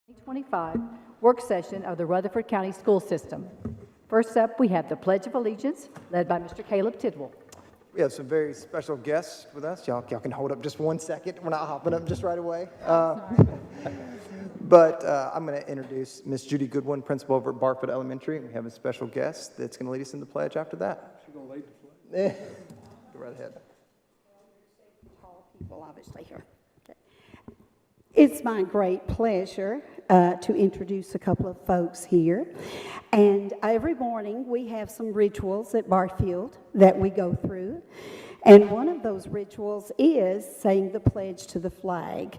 2025 work session of the Rutherford County School System. First up, we have the Pledge of Allegiance, led by Mr. Caleb Tidwell. We have some very special guests with us. Y'all can hold up just 1 second. We're not hopping up just right away. But I'm going to introduce Miss Judy Goodwin, principal over at Barfoot Elementary. And we have a special guest that's going to lead us in the pledge after that. She's going to lead the flag. Go right ahead. Tall people, obviously, here. It's my great pleasure to introduce a couple of folks here. And every morning we have some rituals at Barfield that we go through. And one of those rituals is saying the pledge to the flag.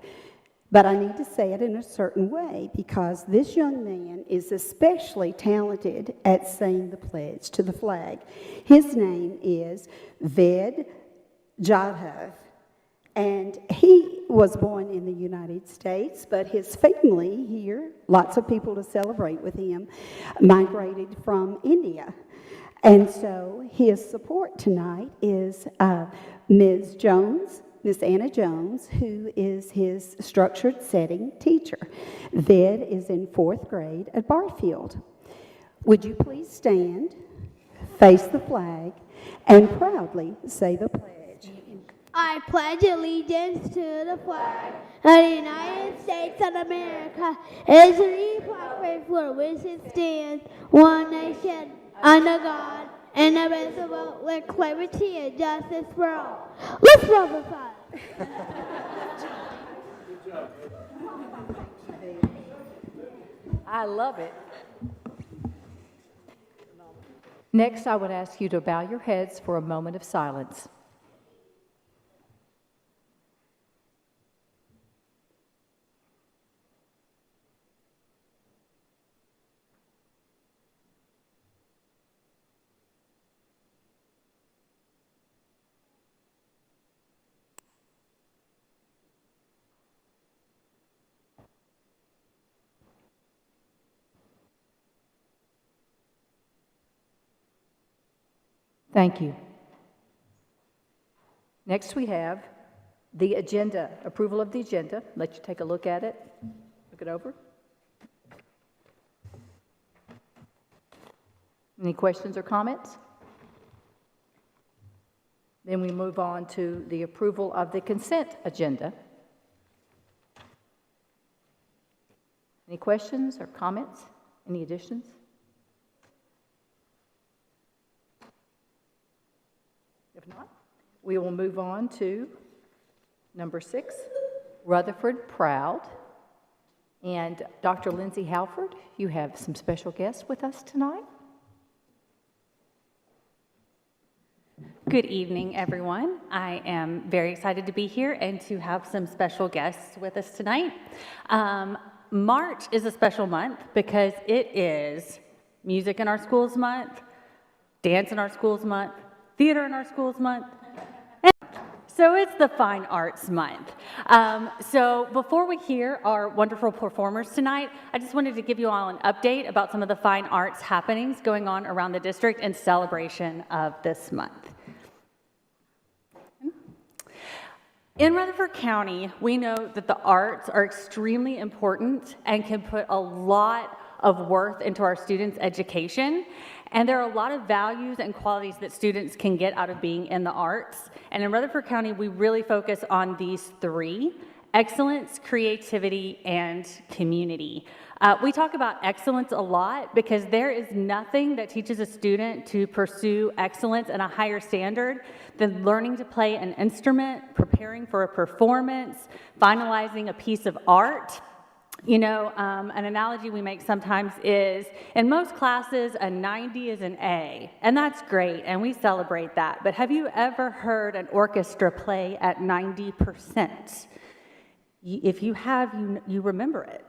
But I need to say it in a certain way because this young man is especially talented at saying the pledge to the flag. His name is Ved Jadhav. And he was born in the United States, but his family here, lots of people to celebrate with him, migrated from India. And so his support tonight is Ms. Jones, Miss Anna Jones, who is his structured setting teacher. Ved is in 4th grade at Barfield. Would you please stand, face the flag, and proudly say the pledge? I pledge allegiance to the flag of the United States of America and to the republic for which it stands, one nation, under God, indivisible, with liberty and justice for all. Let's roll the flag. I love it. Next, I would ask you to bow your heads for a moment of silence. Thank you. Next, we have the agenda, approval of the agenda. Let you take a look at it, look it over. Any questions or comments? Then we move on to the approval of the consent agenda. Any questions or comments? Any additions? If not, we will move on to number 6, Rutherford Proud. And Dr. Lindsay Halford, you have some special guests with us tonight. Good evening, everyone. I am very excited to be here and to have some special guests with us tonight. March is a special month because it is Music in Our Schools Month, Dance in Our Schools Month, Theater in Our Schools Month, and so it's the Fine Arts Month. So before we hear our wonderful performers tonight, I just wanted to give you all an update about some of the fine arts happenings going on around the district in celebration of this month. In Rutherford County, we know that the arts are extremely important and can put a lot of worth into our students' education. And there are a lot of values and qualities that students can get out of being in the arts. And in Rutherford County, we really focus on these 3: excellence, creativity, and community. We talk about excellence a lot because there is nothing that teaches a student to pursue excellence at a higher standard than learning to play an instrument, preparing for a performance, finalizing a piece of art. You know, an analogy we make sometimes is, in most classes, a 90 is an A, and that's great, and we celebrate that. But have you ever heard an orchestra play at 90%? If you have, you remember it.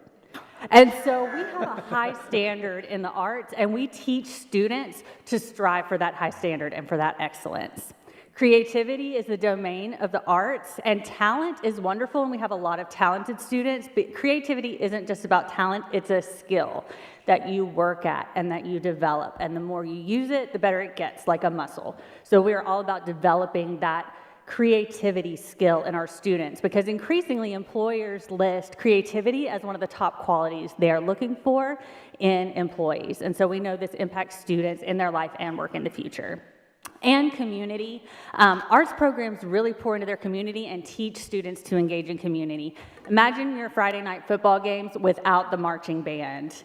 And so we have a high standard in the arts, and we teach students to strive for that high standard and for that excellence. Creativity is the domain of the arts, and talent is wonderful, and we have a lot of talented students, but creativity isn't just about talent, it's a skill that you work at and that you develop, and the more you use it, the better it gets, like a muscle. So we're all about developing that creativity skill in our students, because increasingly employers list creativity as one of the top qualities they are looking for in employees. And so we know this impacts students in their life and work in the future. And community. Arts programs really pour into their community and teach students to engage in community. Imagine your Friday night football games without the marching band,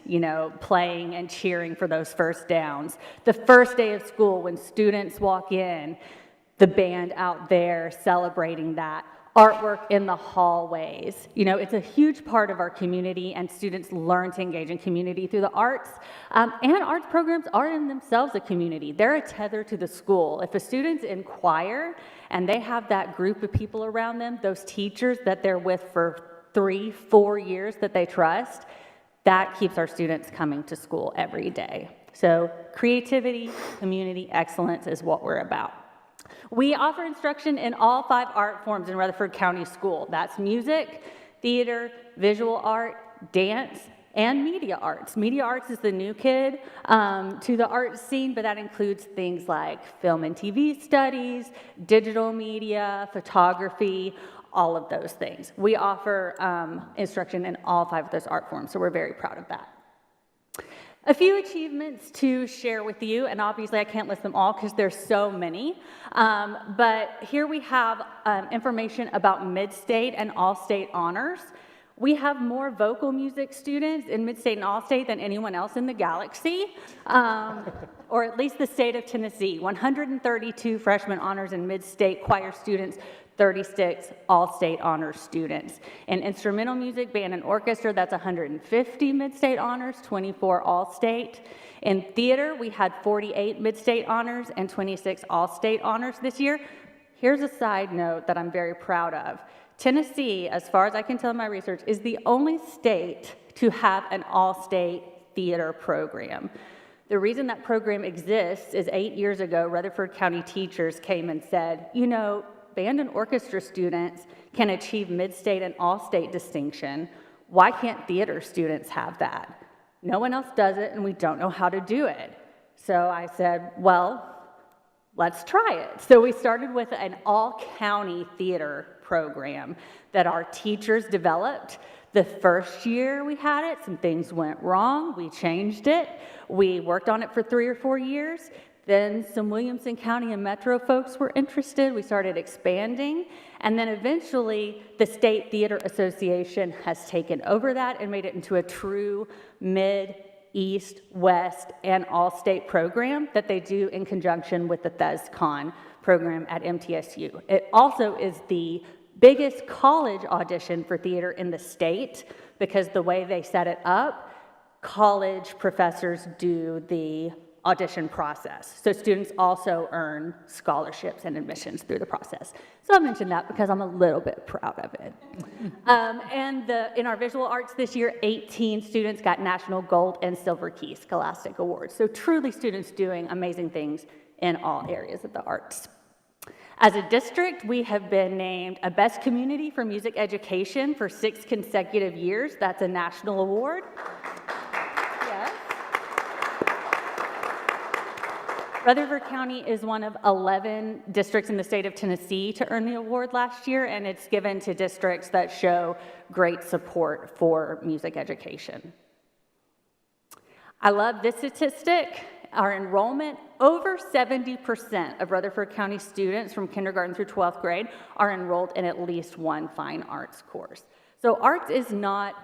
playing and cheering for those first downs. The first day of school when students walk in, the band out there celebrating that. Artwork in the hallways. It's a huge part of our community, and students learn to engage in community through the arts. And arts programs are in themselves a community. They're a tether to the school. If a student's in choir and they have that group of people around them, those teachers that they're with for 3-4 years that they trust, that keeps our students coming to school every day. So creativity, community, excellence is what we're about. We offer instruction in all 5 art forms in Rutherford County School. That's music, theater, visual art, dance, and media arts. Media arts is the new kid to the art scene, but that includes things like film and TV studies, digital media, photography, all of those things. We offer instruction in all 5 of those art forms, so we're very proud of that. A few achievements to share with you, and obviously I can't list them all because there's so many, but here we have information about Mid-State and All-State honors. We have more vocal music students in Mid-State and All-State than anyone else in the galaxy, or at least the state of Tennessee. 132 freshman honors in Mid-State choir students, 36 All-State honors students. In instrumental music, band, and orchestra, that's 150 Mid-State honors, 24 All-State. In theater, we had 48 Mid-State honors and 26 All-State honors this year. Here's a side note that I'm very proud of. Tennessee, as far as I can tell in my research, is the only state to have an all-state theater program. The reason that program exists is 8 years ago, Rutherford County teachers came and said, band and orchestra students can achieve Mid-State and All-State distinction. Why can't theater students have that? No one else does it, and we don't know how to do it. So I said, well, let's try it. So we started with an all-county theater program that our teachers developed. The first year we had it, some things went wrong. We changed it. We worked on it for 3 or 4 years. Then some Williamson County and Metro folks were interested. We started expanding. And then eventually the State Theater Association has taken over that and made it into a true Mid, East, West, and all-state program that they do in conjunction with the ThesCon program at MTSU. It also is the biggest college audition for theater in the state because the way they set it up, college professors do the audition process. So students also earn scholarships and admissions through the process. So I mentioned that because I'm a little bit proud of it. In our visual arts this year, 18 students got National Gold and Silver Key Scholastic Awards. So truly students doing amazing things in all areas of the arts. As a district, we have been named a Best Community for Music Education for 6 consecutive years. That's a national award. Rutherford County is one of 11 districts in the state of Tennessee to earn the award last year, and it's given to districts that show great support for music education. I love this statistic. Our enrollment, over 70% of Rutherford County students from kindergarten through 12th grade are enrolled in at least one fine arts course. So arts is not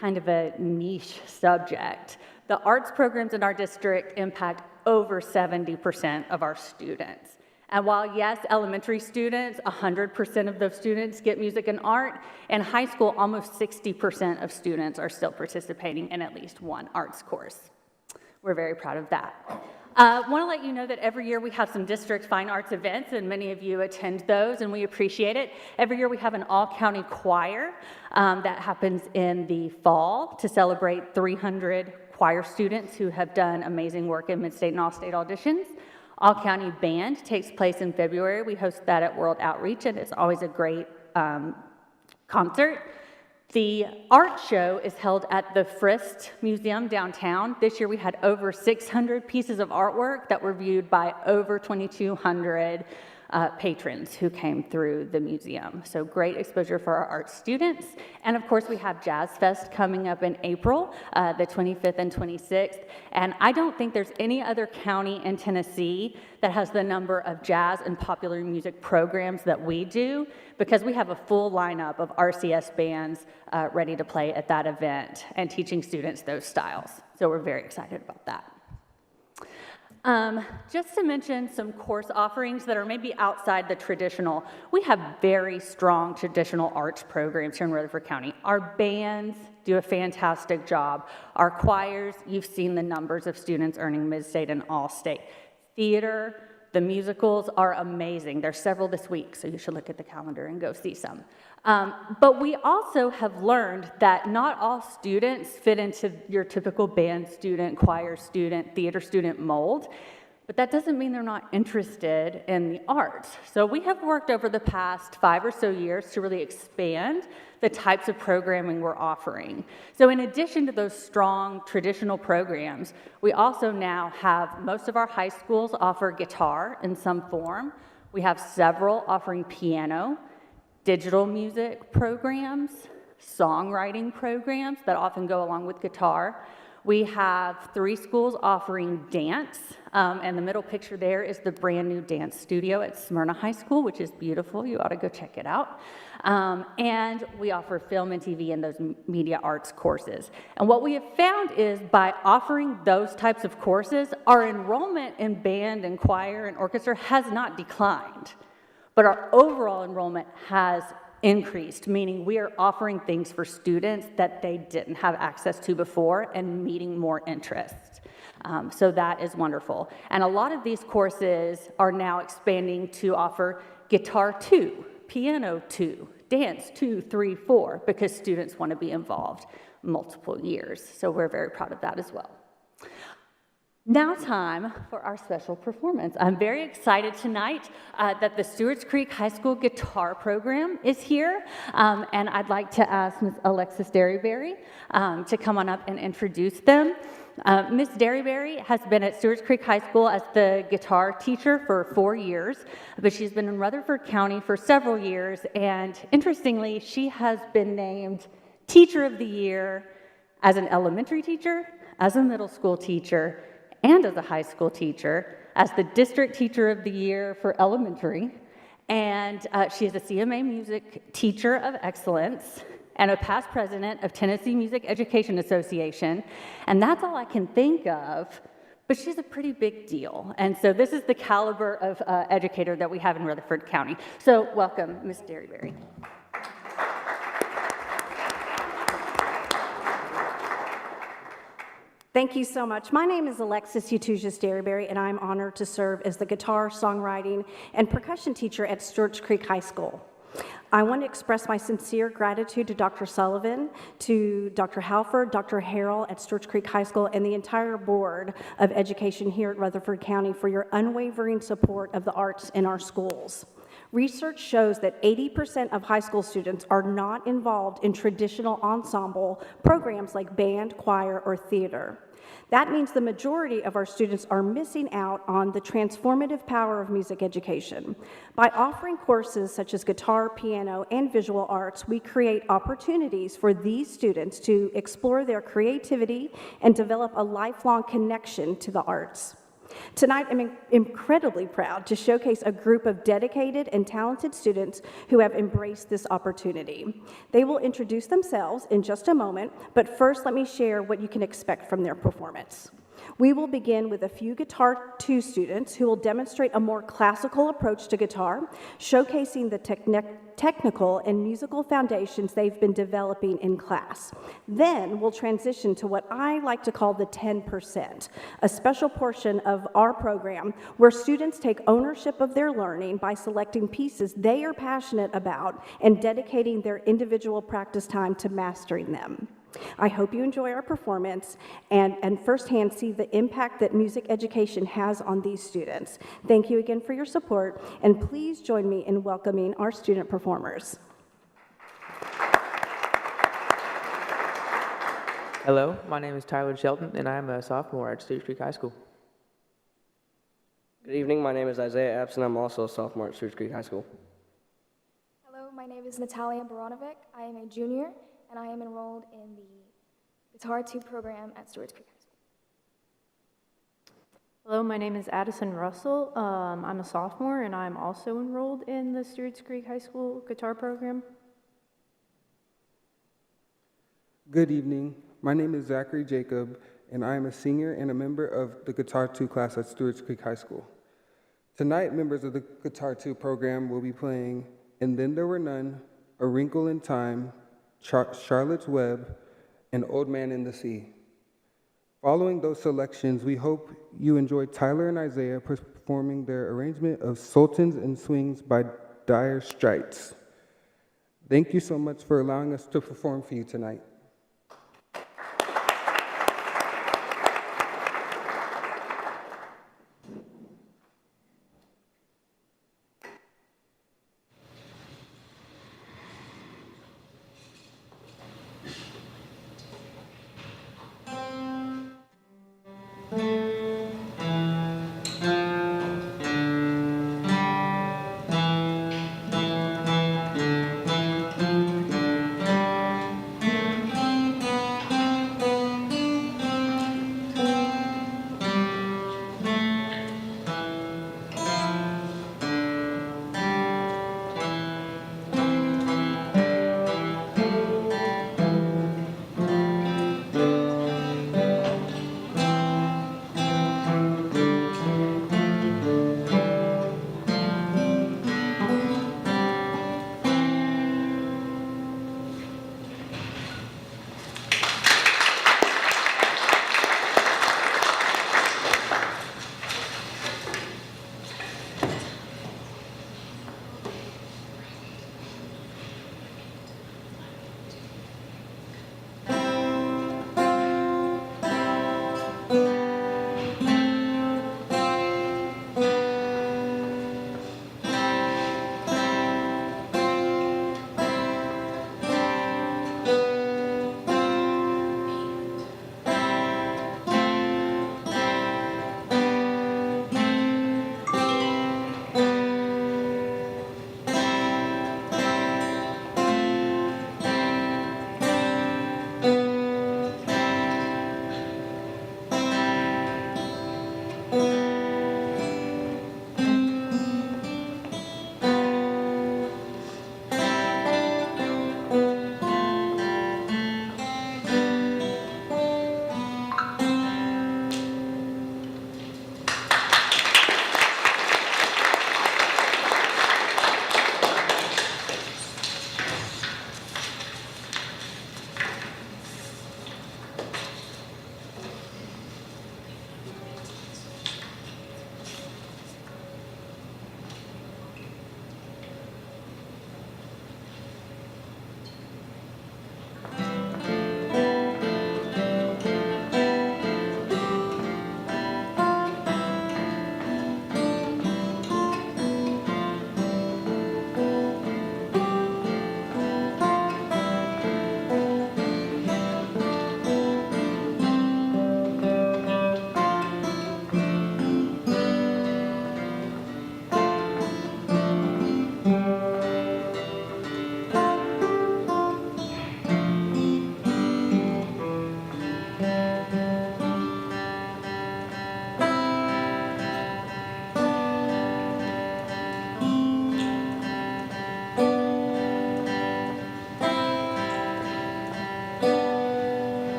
kind of a niche subject. The arts programs in our district impact over 70% of our students. And while, yes, elementary students, 100% of those students get music and art, in high school, almost 60% of students are still participating in at least one arts course. We're very proud of that. I want to let you know that every year we have some district fine arts events, and many of you attend those, and we appreciate it. Every year we have an all-county choir that happens in the fall to celebrate 300 choir students who have done amazing work in Mid-State and All-State auditions. All-County Band takes place in February. We host that at World Outreach, and it's always a great concert. The art show is held at the Frist Museum downtown. This year we had over 600 pieces of artwork that were viewed by over 2,200 patrons who came through the museum. So great exposure for our art students. And of course, we have Jazz Fest coming up in April, the 25th and 26th. And I don't think there's any other county in Tennessee that has the number of jazz and popular music programs that we do, because we have a full lineup of RCS bands ready to play at that event and teaching students those styles. So we're very excited about that. Just to mention some course offerings that are maybe outside the traditional, we have very strong traditional arts programs here in Rutherford County. Our bands do a fantastic job. Our choirs, you've seen the numbers of students earning mid-state and all-state. Theater, the musicals are amazing. There's several this week, so you should look at the calendar and go see some. But we also have learned that not all students fit into your typical band student, choir student, theater student mold, but that doesn't mean they're not interested in the arts. So we have worked over the past 5 or so years to really expand the types of programming we're offering. So in addition to those strong traditional programs, we also now have most of our high schools offer guitar in some form. We have several offering piano, digital music programs, songwriting programs that often go along with guitar. We have 3 schools offering dance, and the middle picture there is the brand new dance studio at Smyrna High School, which is beautiful. You ought to go check it out. And we offer film and TV and those media arts courses. And what we have found is by offering those types of courses, our enrollment in band and choir and orchestra has not declined, but our overall enrollment has increased, meaning we are offering things for students that they didn't have access to before and meeting more interest. So that is wonderful. And a lot of these courses are now expanding to offer guitar 2, piano 2, dance 2, 3, 4, because students want to be involved multiple years. So we're very proud of that as well. Now time for our special performance. I'm very excited tonight that the Stewart's Creek High School guitar program is here, and I'd like to ask Ms. Alexis Derryberry to come on up and introduce them. Ms. Derryberry has been at Stewart's Creek High School as the guitar teacher for 4 years, but she's been in Rutherford County for several years, and interestingly, she has been named Teacher of the Year as an elementary teacher, as a middle school teacher, and as a high school teacher, as the District Teacher of the Year for elementary, and she is a CMA Music Teacher of Excellence and a past president of Tennessee Music Education Association, and that's all I can think of, but she's a pretty big deal, and so this is the caliber of educator that we have in Rutherford County. So welcome, Ms. Derryberry. Thank you so much. My name is Alexis Eutugius Derryberry, and I'm honored to serve as the guitar, songwriting, and percussion teacher at Stewart's Creek High School. I want to express my sincere gratitude to Dr. Sullivan, to Dr. Halford, Dr. Harrell at Stewart's Creek High School, and the entire Board of Education here at Rutherford County for your unwavering support of the arts in our schools. Research shows that 80% of high school students are not involved in traditional ensemble programs like band, choir, or theater. That means the majority of our students are missing out on the transformative power of music education. By offering courses such as guitar, piano, and visual arts, we create opportunities for these students to explore their creativity and develop a lifelong connection to the arts. Tonight, I'm incredibly proud to showcase a group of dedicated and talented students who have embraced this opportunity. They will introduce themselves in just a moment, but first let me share what you can expect from their performance. We will begin with a few Guitar 2 students who will demonstrate a more classical approach to guitar, showcasing the technical and musical foundations they've been developing in class. Then we'll transition to what I like to call the 10%, a special portion of our program where students take ownership of their learning by selecting pieces they are passionate about and dedicating their individual practice time to mastering them. I hope you enjoy our performance and firsthand see the impact that music education has on these students. Thank you again for your support, and please join me in welcoming our student performers. Hello, my name is Tyler Shelton, and I'm a sophomore at Stewart's Creek High School. Good Good evening. My name is Isaiah Epps, and I'm also a sophomore at Stewart's Creek High School. Hello, my name is Natalia Baranovic. I am a junior, and I am enrolled in the Guitar 2 program at Stewart's Creek High School. Hello, my name is Addison Russell. I'm a sophomore, and I'm also enrolled in the Stewart's Creek High School guitar program. Good evening. My name is Zachary Jacob, and I am a senior and a member of the Guitar 2 class at Stewart's Creek High School. Tonight, members of the Guitar 2 program will be playing And Then There Were None, A Wrinkle in Time, Charlotte's Web, and Old Man in the Sea. Following those selections, we hope you enjoyed Tyler and Isaiah performing their arrangement of Sultans and Swings by Dire Straits. Thank you so much for allowing us to perform for you tonight.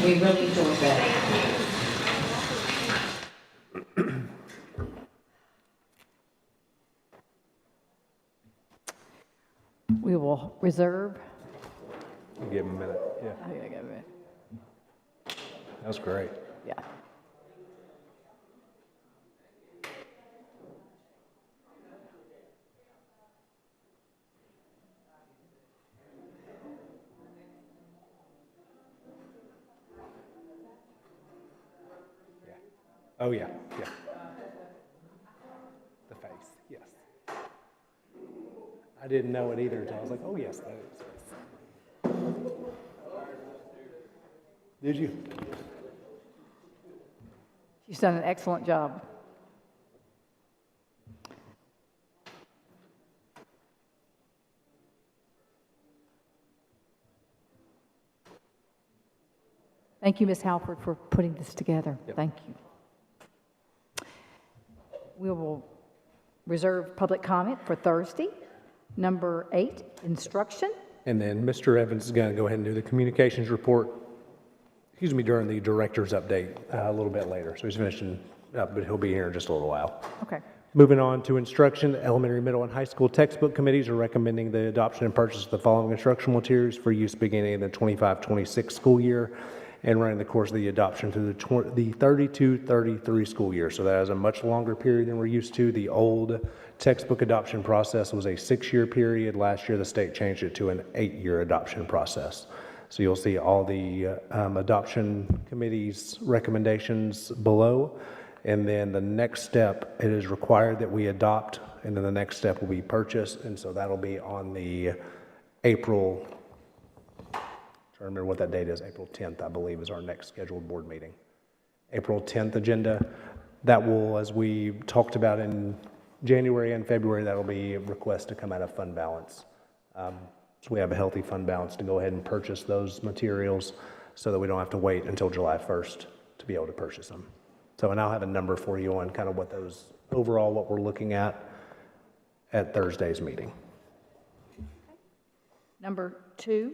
We really enjoyed that. We will reserve. Give him a minute, yeah. That was great. Yeah. Oh, yeah, yeah. The face, yes. I didn't know it either until I was like, oh, yes, that is. Did you? She's done an excellent job. Thank you, Ms. Halford, for putting this together. Yep. Thank you. We will reserve public comment for Thursday. Number 8, instruction. And then Mr. Evans is going to go ahead and do the communications report, during the director's update a little bit later. So he's finishing up, but he'll be here in just a little while. Okay. Moving on to instruction, the elementary, middle, and high school textbook committees are recommending the adoption and purchase of the following instructional materials for use beginning in the 25-26 school year and running the course of the adoption through the 32-33 school year. So that is a much longer period than we're used to. The old textbook adoption process was a 6-year period. Last year, the state changed it to an 8-year adoption process. So you'll see all the adoption committee's recommendations below. And then the next step, it is required that we adopt, and then the next step will be purchase. And so that'll be on the April, trying to remember what that date is, April 10th, I believe, is our next scheduled board meeting. April 10th agenda. That will, as we talked about in January and February, that'll be a request to come out of fund balance. So we have a healthy fund balance to go ahead and purchase those materials so that we don't have to wait until July 1st to be able to purchase them. So, and I'll have a number for you on kind of what those, overall, what we're looking at Thursday's meeting. Number 2.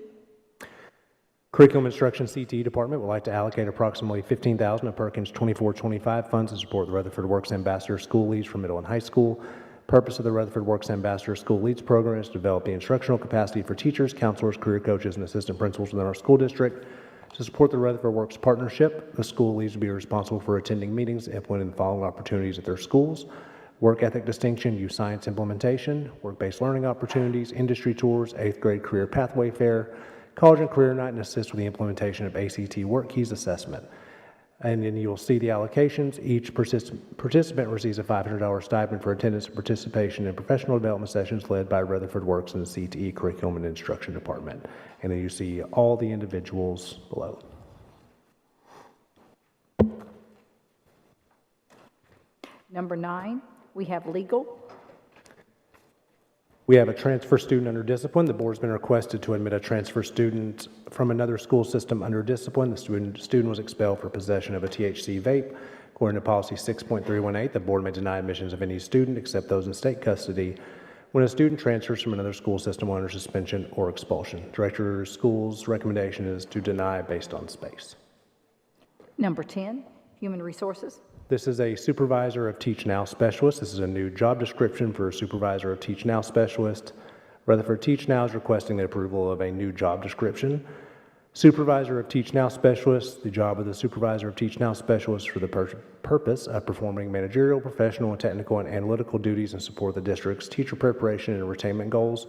Curriculum Instruction CTE Department would like to allocate approximately $15,000 of Perkins 2425 funds to support the Rutherford Works Ambassador School Leads for middle and high school. Purpose of the Rutherford Works Ambassador School Leads program is to develop the instructional capacity for teachers, counselors, career coaches, and assistant principals within our school district. To support the Rutherford Works partnership, the school leads will be responsible for attending meetings, implementing the following opportunities at their schools: work ethic distinction, youth science implementation, work-based learning opportunities, industry tours, 8th grade career pathway fair, college and career night, and assist with the implementation of ACT Work Keys assessment. And then you'll see the allocations. Each participant receives a $500 stipend for attendance and participation in professional development sessions led by Rutherford Works and the CTE Curriculum and Instruction Department. And then you see all the individuals below. Number 9, we have legal. We have a transfer student under discipline. The board's been requested to admit a transfer student from another school system under discipline. The student was expelled for possession of a THC vape. According to policy 6.318, the board may deny admissions of any student except those in state custody when a student transfers from another school system under suspension or expulsion. Director of Schools' recommendation is to deny based on space. Number 10, human resources. This is a supervisor of Teach Now specialist. This is a new job description for a supervisor of Teach Now specialist. Rutherford Teach Now is requesting the approval of a new job description. Supervisor of Teach Now specialist, the job of the supervisor of Teach Now specialist for the purpose of performing managerial, professional, and technical and analytical duties in support of the district's teacher preparation and retainment goals.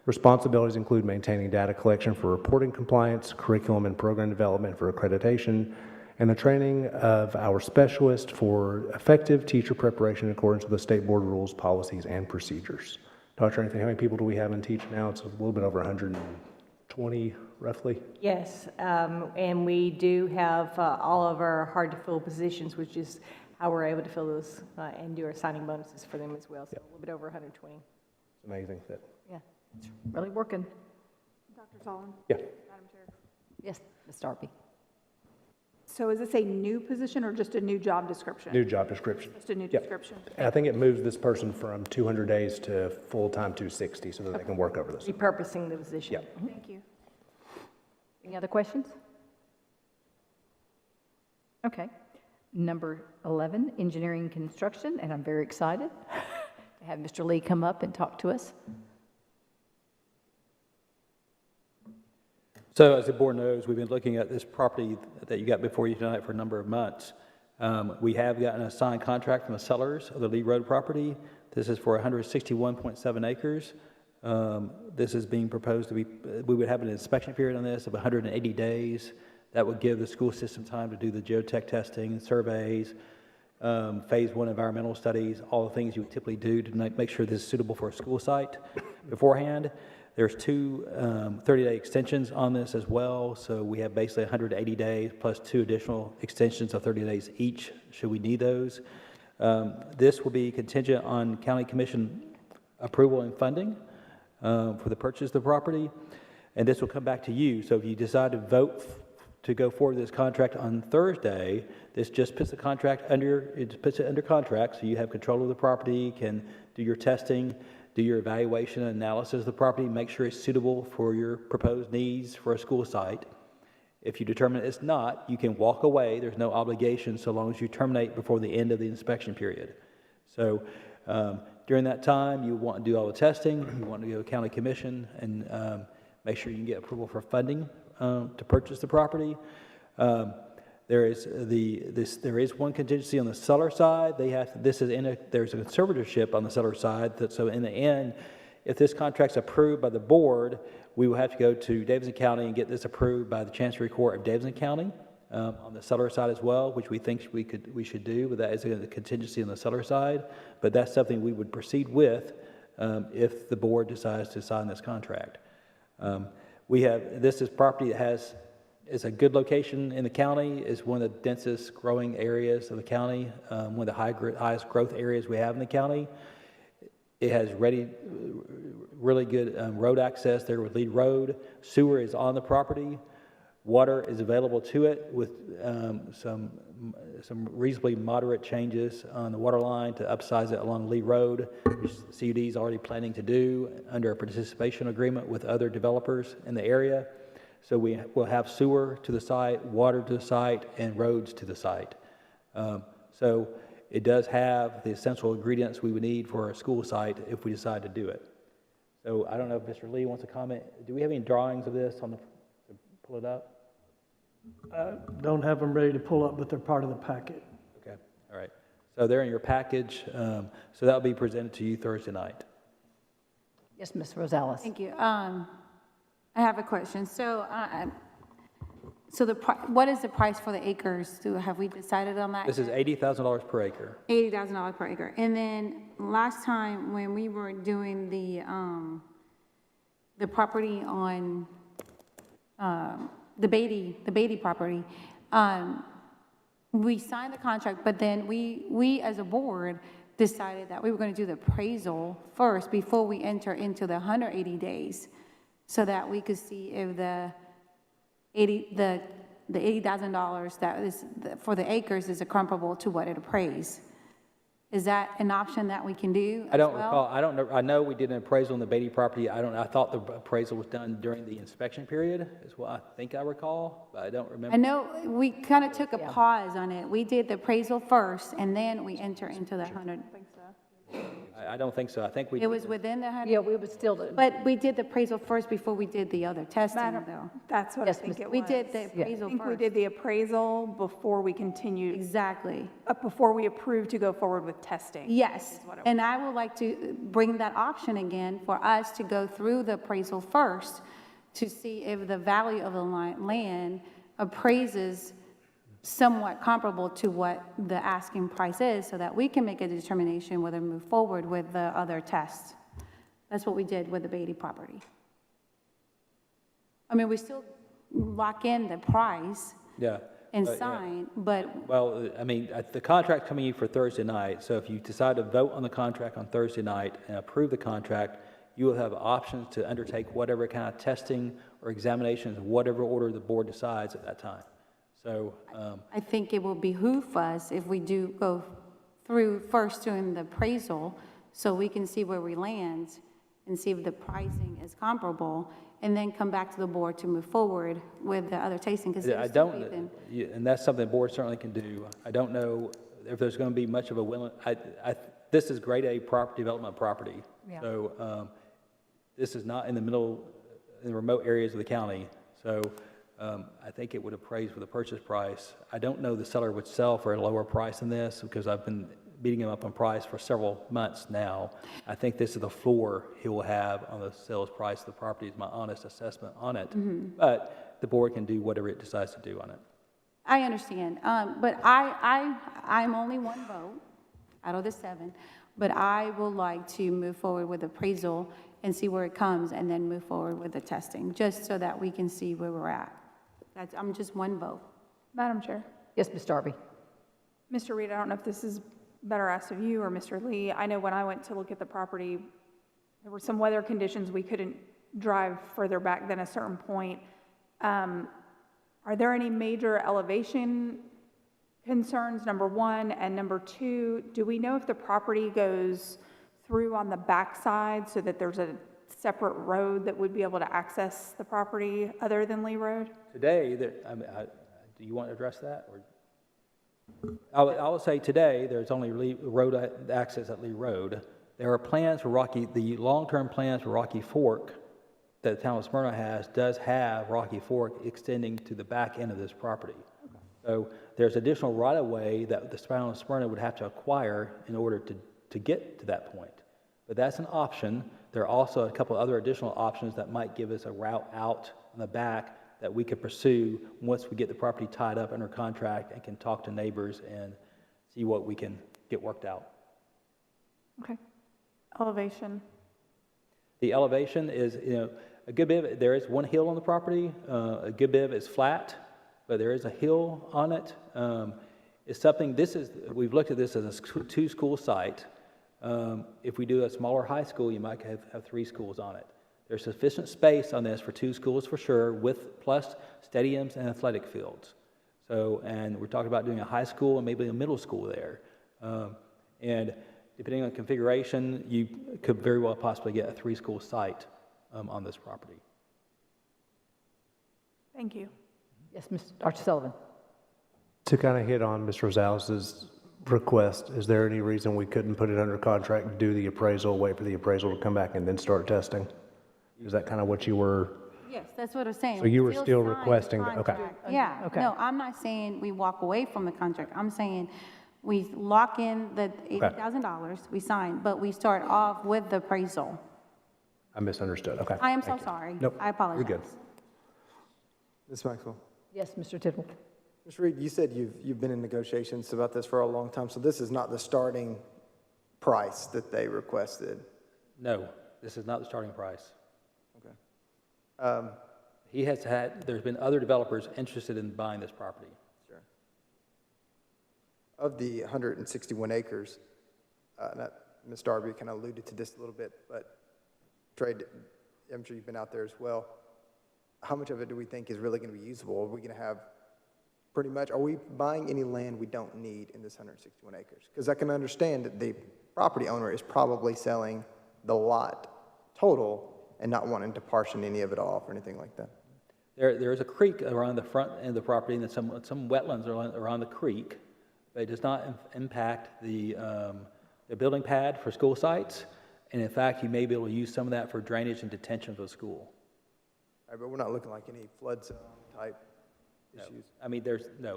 Responsibilities include maintaining data collection for reporting compliance, curriculum and program development for accreditation, and the training of our specialists for effective teacher preparation in accordance with the state board rules, policies, and procedures. Dr. Anthony, how many people do we have in Teach Now? It's a little bit over 120, roughly. Yes, and we do have all of our hard-to-fill positions, which is how we're able to fill those and do our signing bonuses for them as well, so a little bit over 120. It's amazing that. Yeah, it's really working. Dr. Solon? Yeah. Madam Chair? Yes, Ms. Darby. So is this a new position or just a new job description? New job description. Just a new Yep. description? And I think it moves this person from 200 days to full-time 260 so that they can work over this. Repurposing the position. Yep. Thank you. Any other questions? Okay. Number 11, engineering and construction, and I'm very excited to have Mr. Lee come up and talk to us. So as the board knows, we've been looking at this property that you got before you tonight for a number of months. We have gotten a signed contract from the sellers of the Lee Road property. This is for 161.7 acres. This is being proposed to be, we would have an inspection period on this of 180 days. That would give the school system time to do the geotech testing, surveys, phase 1 environmental studies, all the things you would typically do to make sure this is suitable for a school site beforehand. There's two 30-day extensions on this as well, so we have basically 180 days plus 2 additional extensions of 30 days each, should we need those. This will be contingent on county commission approval and funding for the purchase of the property, and this will come back to you. So if you decide to vote to go forward with this contract on Thursday, this just puts the contract under, it puts it under contract, so you have control of the property, can do your testing, do your evaluation and analysis of the property, make sure it's suitable for your proposed needs for a school site. If you determine it's not, you can walk away. There's no obligation so long as you terminate before the end of the inspection period. So during that time, you want to do all the testing, you want to go to county commission and make sure you can get approval for funding to purchase the property. There is one contingency on the seller side. There's a conservatorship on the seller side. So in the end, if this contract's approved by the board, we will have to go to Davidson County and get this approved by the Chancery Court of Davidson County on the seller side as well, which we think we should do, but that is a contingency on the seller side. But that's something we would proceed with if the board decides to sign this contract. This is property that is a good location in the county, is one of the densest growing areas of the county, one of the highest growth areas we have in the county. It has really good road access there with Lee Road. Sewer is on the property. Water is available to it with some reasonably moderate changes on the water line to upsize it along Lee Road, which the CUD is already planning to do under a participation agreement with other developers in the area. So we will have sewer to the site, water to the site, and roads to the site. So it does have the essential ingredients we would need for a school site if we decide to do it. So I don't know if Mr. Lee wants to comment. Do we have any drawings of this to pull it up? I don't have them ready to pull up, but they're part of the packet. Okay, all right. So they're in your package. So that will be presented to you Thursday night. Yes, Ms. Rosales. Thank you. I have a question. So, what is the price for the acres? Have we decided on that? This is $80,000 per acre. $80,000 per acre. And then last time when we were doing the property on the Beatty property, we signed the contract, but then we as a board decided that we were going to do the appraisal first before we enter into the 180 days, so that we could see if the $80,000 that is for the acres is comparable to what it appraised. Is that an option that we can do? I don't recall. I don't know. I know we did an appraisal on the Beatty property. I thought the appraisal was done during the inspection period, is what I think I recall, but I don't remember. I know we kind of took a pause on it. We did the appraisal first, and then we enter into the 100. I don't think so. I think we. It was within the 100? Yeah, we would still do. But we did the appraisal first before we did the other testing, though. That's what I think it was. We did the appraisal I think we first. did the appraisal before we continued. Exactly. Before we approved to go forward with testing. Yes, and I would like to bring that option again for us to go through the appraisal first to see if the value of the land appraises somewhat comparable to what the asking price is, so that we can make a determination whether to move forward with the other tests. That's what we did with the Beatty property. I mean, we still lock in the price and sign, but... Well, I mean, the contract's coming in for Thursday night, so if you decide to vote on the contract on Thursday night and approve the contract, you will have options to undertake whatever kind of testing or examinations, whatever order the board decides at that time. So I think it will behoove us if we do go through first doing the appraisal, so we can see where we land and see if the pricing is comparable. and then come back to the board to move forward with the other tasting? Because I don't, and that's something the board certainly can do. I don't know if there's going to be much of a willing, this is grade A development property. Yeah. So this is not in the remote areas of the county. So I think it would appraise for the purchase price. I don't know the seller would sell for a lower price than this because I've been beating him up on price for several months now. I think this is the floor he will have on the sales price of the property is my honest assessment on it. But the board can do whatever it decides to do on it. I understand, but I'm only one vote out of the 7, but I would like to move forward with appraisal and see where it comes, and then move forward with the testing, just so that we can see where we're at. I'm just one vote. Madam Chair. Yes, Ms. Darby. Mr. Reed, I don't know if this is better asked of you or Mr. Lee. I know when I went to look at the property, there were some weather conditions. We couldn't drive further back than a certain point. Are there any major elevation concerns, number one? And number two, do we know if the property goes through on the backside so that there's a separate road that would be able to access the property other than Lee Road? Today, do you want to address that? Or I will say today, there's only road access at Lee Road. There are plans for the long-term plans for Rocky Fork that the town of Smyrna does have Rocky Fork extending to the back end of this property. Okay. So there's additional right-of-way that the town of Smyrna would have to acquire in order to get to that point. But that's an option. There are also a couple other additional options that might give us a route out on the back that we could pursue once we get the property tied up under contract and can talk to neighbors and see what we can get worked out. Okay. Elevation. The elevation is, a good bit of, there is one hill on the property. A good bit of it is flat, but there is a hill on it. It's something, we've looked at this as a two-school site. If we do a smaller high school, you might have 3 schools on it. There's sufficient space on this for 2 schools for sure, plus stadiums and athletic fields. So, and we're talking about doing a high school and maybe a middle school there. And depending on configuration, you could very well possibly get a 3-school site on this property. Thank you. Yes, Dr. Sullivan. To kind of hit on Ms. Rosales' request, is there any reason we couldn't put it under contract, do the appraisal, wait for the appraisal to come back, and then start testing? Is that kind of what you were? Yes, that's what I'm saying. So you were Still still sign the requesting, okay. contract. Yeah, Okay. no, I'm not saying we walk away from the contract. I'm saying we lock in the $80,000, we sign, but we start off with the appraisal. I misunderstood, okay. I am so Thank you. sorry. Nope, I apologize. you're good. Ms. Maxwell. Yes, Mr. Tittle. Mr. Reed, you said you've been in negotiations about this for a long time, so this is not the starting price that they requested? No, this is not the starting price. Okay. There's been other developers interested in buying this property. Sure. Of the 161 acres, Ms. Darby kind of alluded to this a little bit, but Trey, I'm sure you've been out there as well. How much of it do we think is really going to be usable? Are we going to have pretty much, are we buying any land we don't need in this 161 acres? Because I can understand that the property owner is probably selling the lot total and not wanting to partition any of it off or anything like that. There is a creek around the front end of the property, and some wetlands around the creek, but it does not impact the building pad for school sites. And in fact, you may be able to use some of that for drainage and detention for the school. All right, but we're not looking like any flood zone type issues. I mean,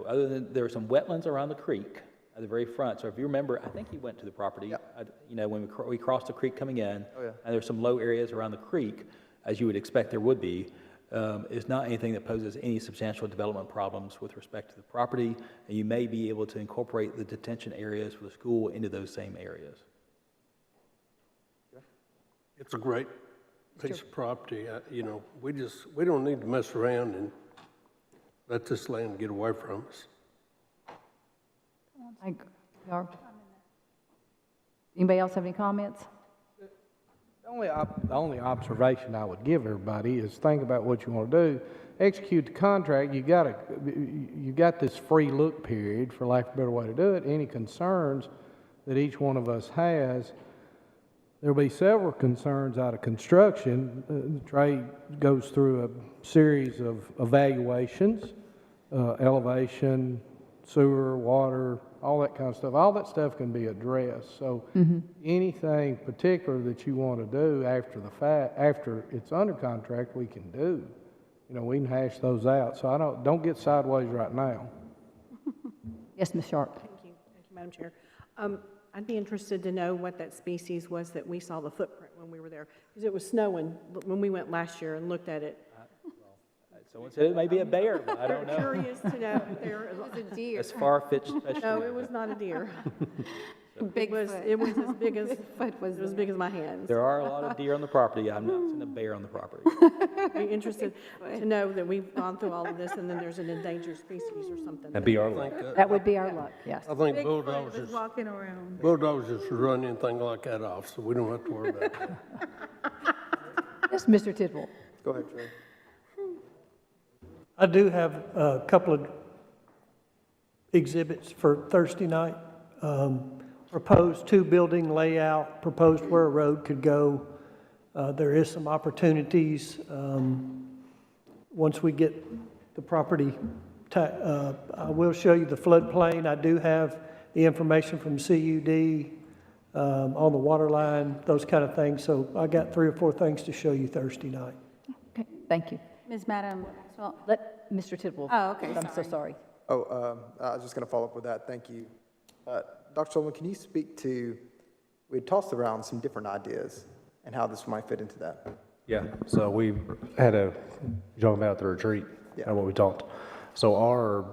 other than there are some wetlands around the creek at the very front. So if you remember, I think you went to the property, when we crossed the creek coming in, and there's some low areas around the creek, as you would expect there would be. It's not anything that poses any substantial development problems with respect to the property, and you may be able to incorporate the detention areas for the school into those same areas. It's a great piece of property. We don't need to mess around and let this land get away from us. Anybody else have any comments? The only observation I would give everybody is think about what you want to do. Execute the contract. You got this free look period, for lack of a better way to do it. Any concerns that each one of us has, There'll be several concerns out of construction. Trey goes through a series of evaluations, elevation, sewer, water, all that kind of stuff. All that stuff can be addressed. So anything particular that you want to do after the fact, after it's under contract, we can do. You know, we can hash those out. So don't get sideways right now. Yes, Ms. Sharp. Thank you, Madam Chair. I'd be interested to know what that species was that we saw the footprint when we were there, because it was snowing when we went last year and looked at it. Someone said it may be a bear, but I don't know. Curious to know if there was a deer. As far-fetched special. No, it was not a deer. It was as big as, it was as big as my hands. There are a lot of deer on the property. I've not seen a bear on the property. Be interested to know that we've gone through all of this and then there's an endangered species or something. That'd be our luck. That would be our luck, yes. I think bulldozers should run anything like that off, so we don't have to worry about that. Yes, Mr. Tidwell. Go ahead, Trey. I do have a couple of exhibits for Thursday night. Proposed two-building layout, proposed where a road could go. There is some opportunities. Once we get the property, I will show you the floodplain. I do have the information from CUD on the water line, those kind of things. So I got 3 or 4 things to show you Thursday night. Okay, thank you. Ms. Madam, Let Mr. Tidwell. Oh, okay, I'm so sorry. Oh, I was just going to follow up with that. Thank you. Dr. Sullivan, can you speak to, we had tossed around some different ideas and how this might fit into that? Yeah, so we had you're talking about the retreat and what we talked. So our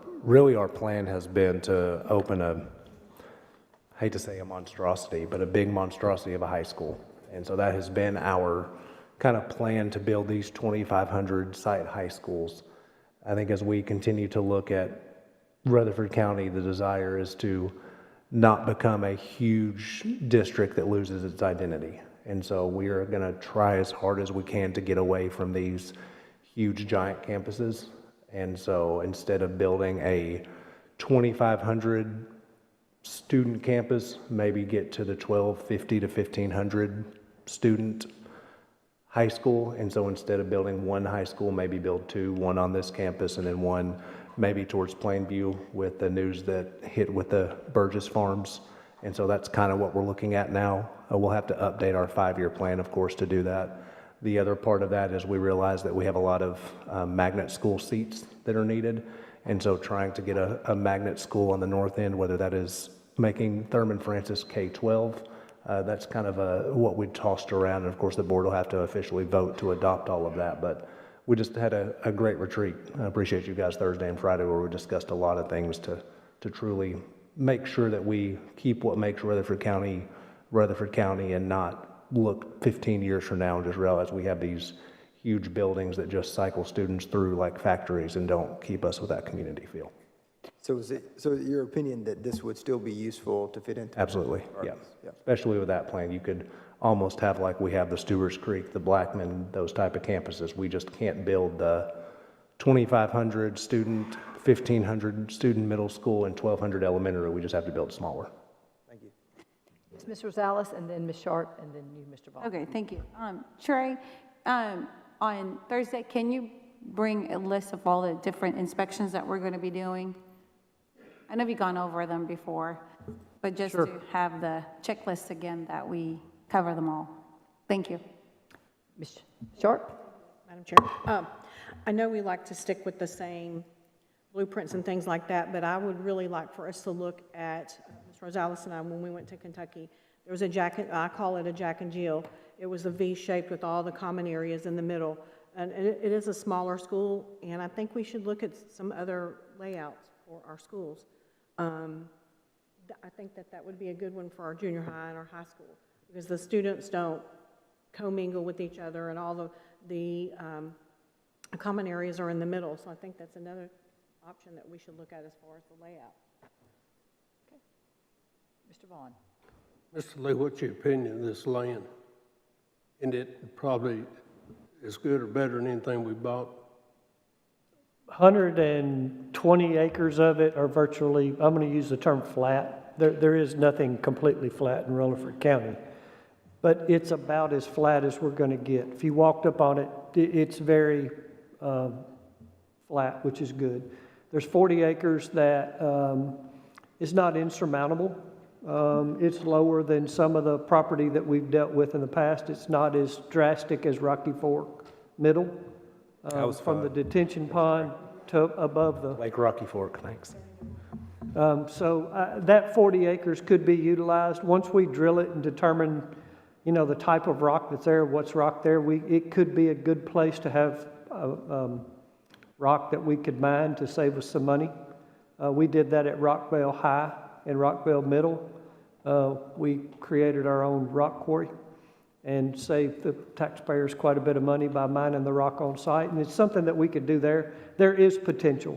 plan has been to open I hate to say a monstrosity, but a big monstrosity of a high school. And so that has been our kind of plan to build these 2,500 site high schools. I think as we continue to look at Rutherford County, the desire is to not become a huge district that loses its identity. And so we are going to try as hard as we can to get away from these huge giant campuses. And so instead of building a 2,500 student campus, maybe get to the 1,250 to 1,500 student high school. And so instead of building one high school, maybe build 2, one on this campus and then one maybe towards Plainview with the news that hit with the Burgess Farms. And so that's kind of what we're looking at now. We'll have to update our 5-year plan, of course, to do that. The other part of that is we realize that we have a lot of magnet school seats that are needed. And so trying to get a magnet school on the north end, whether that is making Thurman Francis K-12, that's kind of what we tossed around. And of course, the board will have to officially vote to adopt all of that. But we just had a great retreat. I appreciate you guys Thursday and Friday where we discussed a lot of things to truly make sure that we keep what makes Rutherford County and not look 15 years from now and just realize we have these huge buildings that just cycle students through like factories and don't keep us with that community feel. So is your opinion that this would still be useful to fit into? Absolutely, yeah. Especially with that plan, you could almost have like we have the Stewart's Creek, the Blackman, those type of campuses. We just can't build the 2,500 student, 1,500 student middle school and 1,200 elementary. We just have to build smaller. Thank you. It's Ms. Rosales and then Ms. Sharp and then you, Mr. Ball. Okay, thank you. Trey, on Thursday, can you bring a list of all the different inspections that we're going to be doing? I know we've gone over them before, but just to have the checklist again that we cover them all. Thank you. Ms. Sharp? Madam Chair, I know we like to stick with the same blueprints and things like that, but I would really like for us to look at, Ms. Rosales and I, when we went to Kentucky, there was I call it a Jack and Jill. It was a V-shaped with all the common areas in the middle. And it is a smaller school, and I think we should look at some other layouts for our schools. I think that would be a good one for our junior high and our high school, because the students don't commingle with each other and all the common areas are in the middle. So I think that's another option that we should look at as far as the layout. Okay. Mr. Vaughn. Mr. Lee, what's your opinion of this land? And it probably is good or better than anything we bought? 120 acres of it are virtually, I'm going to use the term flat. There is nothing completely flat in Rutherford County. but it's about as flat as we're going to get. If you walked up on it, it's very flat, which is good. There's 40 acres that is not insurmountable. It's lower than some of the property that we've dealt with in the past. It's not as drastic as Rocky Fork Middle, from the detention pond to above the... Lake Rocky Fork, thanks. So that 40 acres could be utilized. Once we drill it and determine, you know, the type of rock that's there, what's rock there, it could be a good place to have rock that we could mine to save us some money. We did that at Rockville High and Rockville Middle. We created our own rock quarry and saved the taxpayers quite a bit of money by mining the rock on site. And it's something that we could do there. There is potential.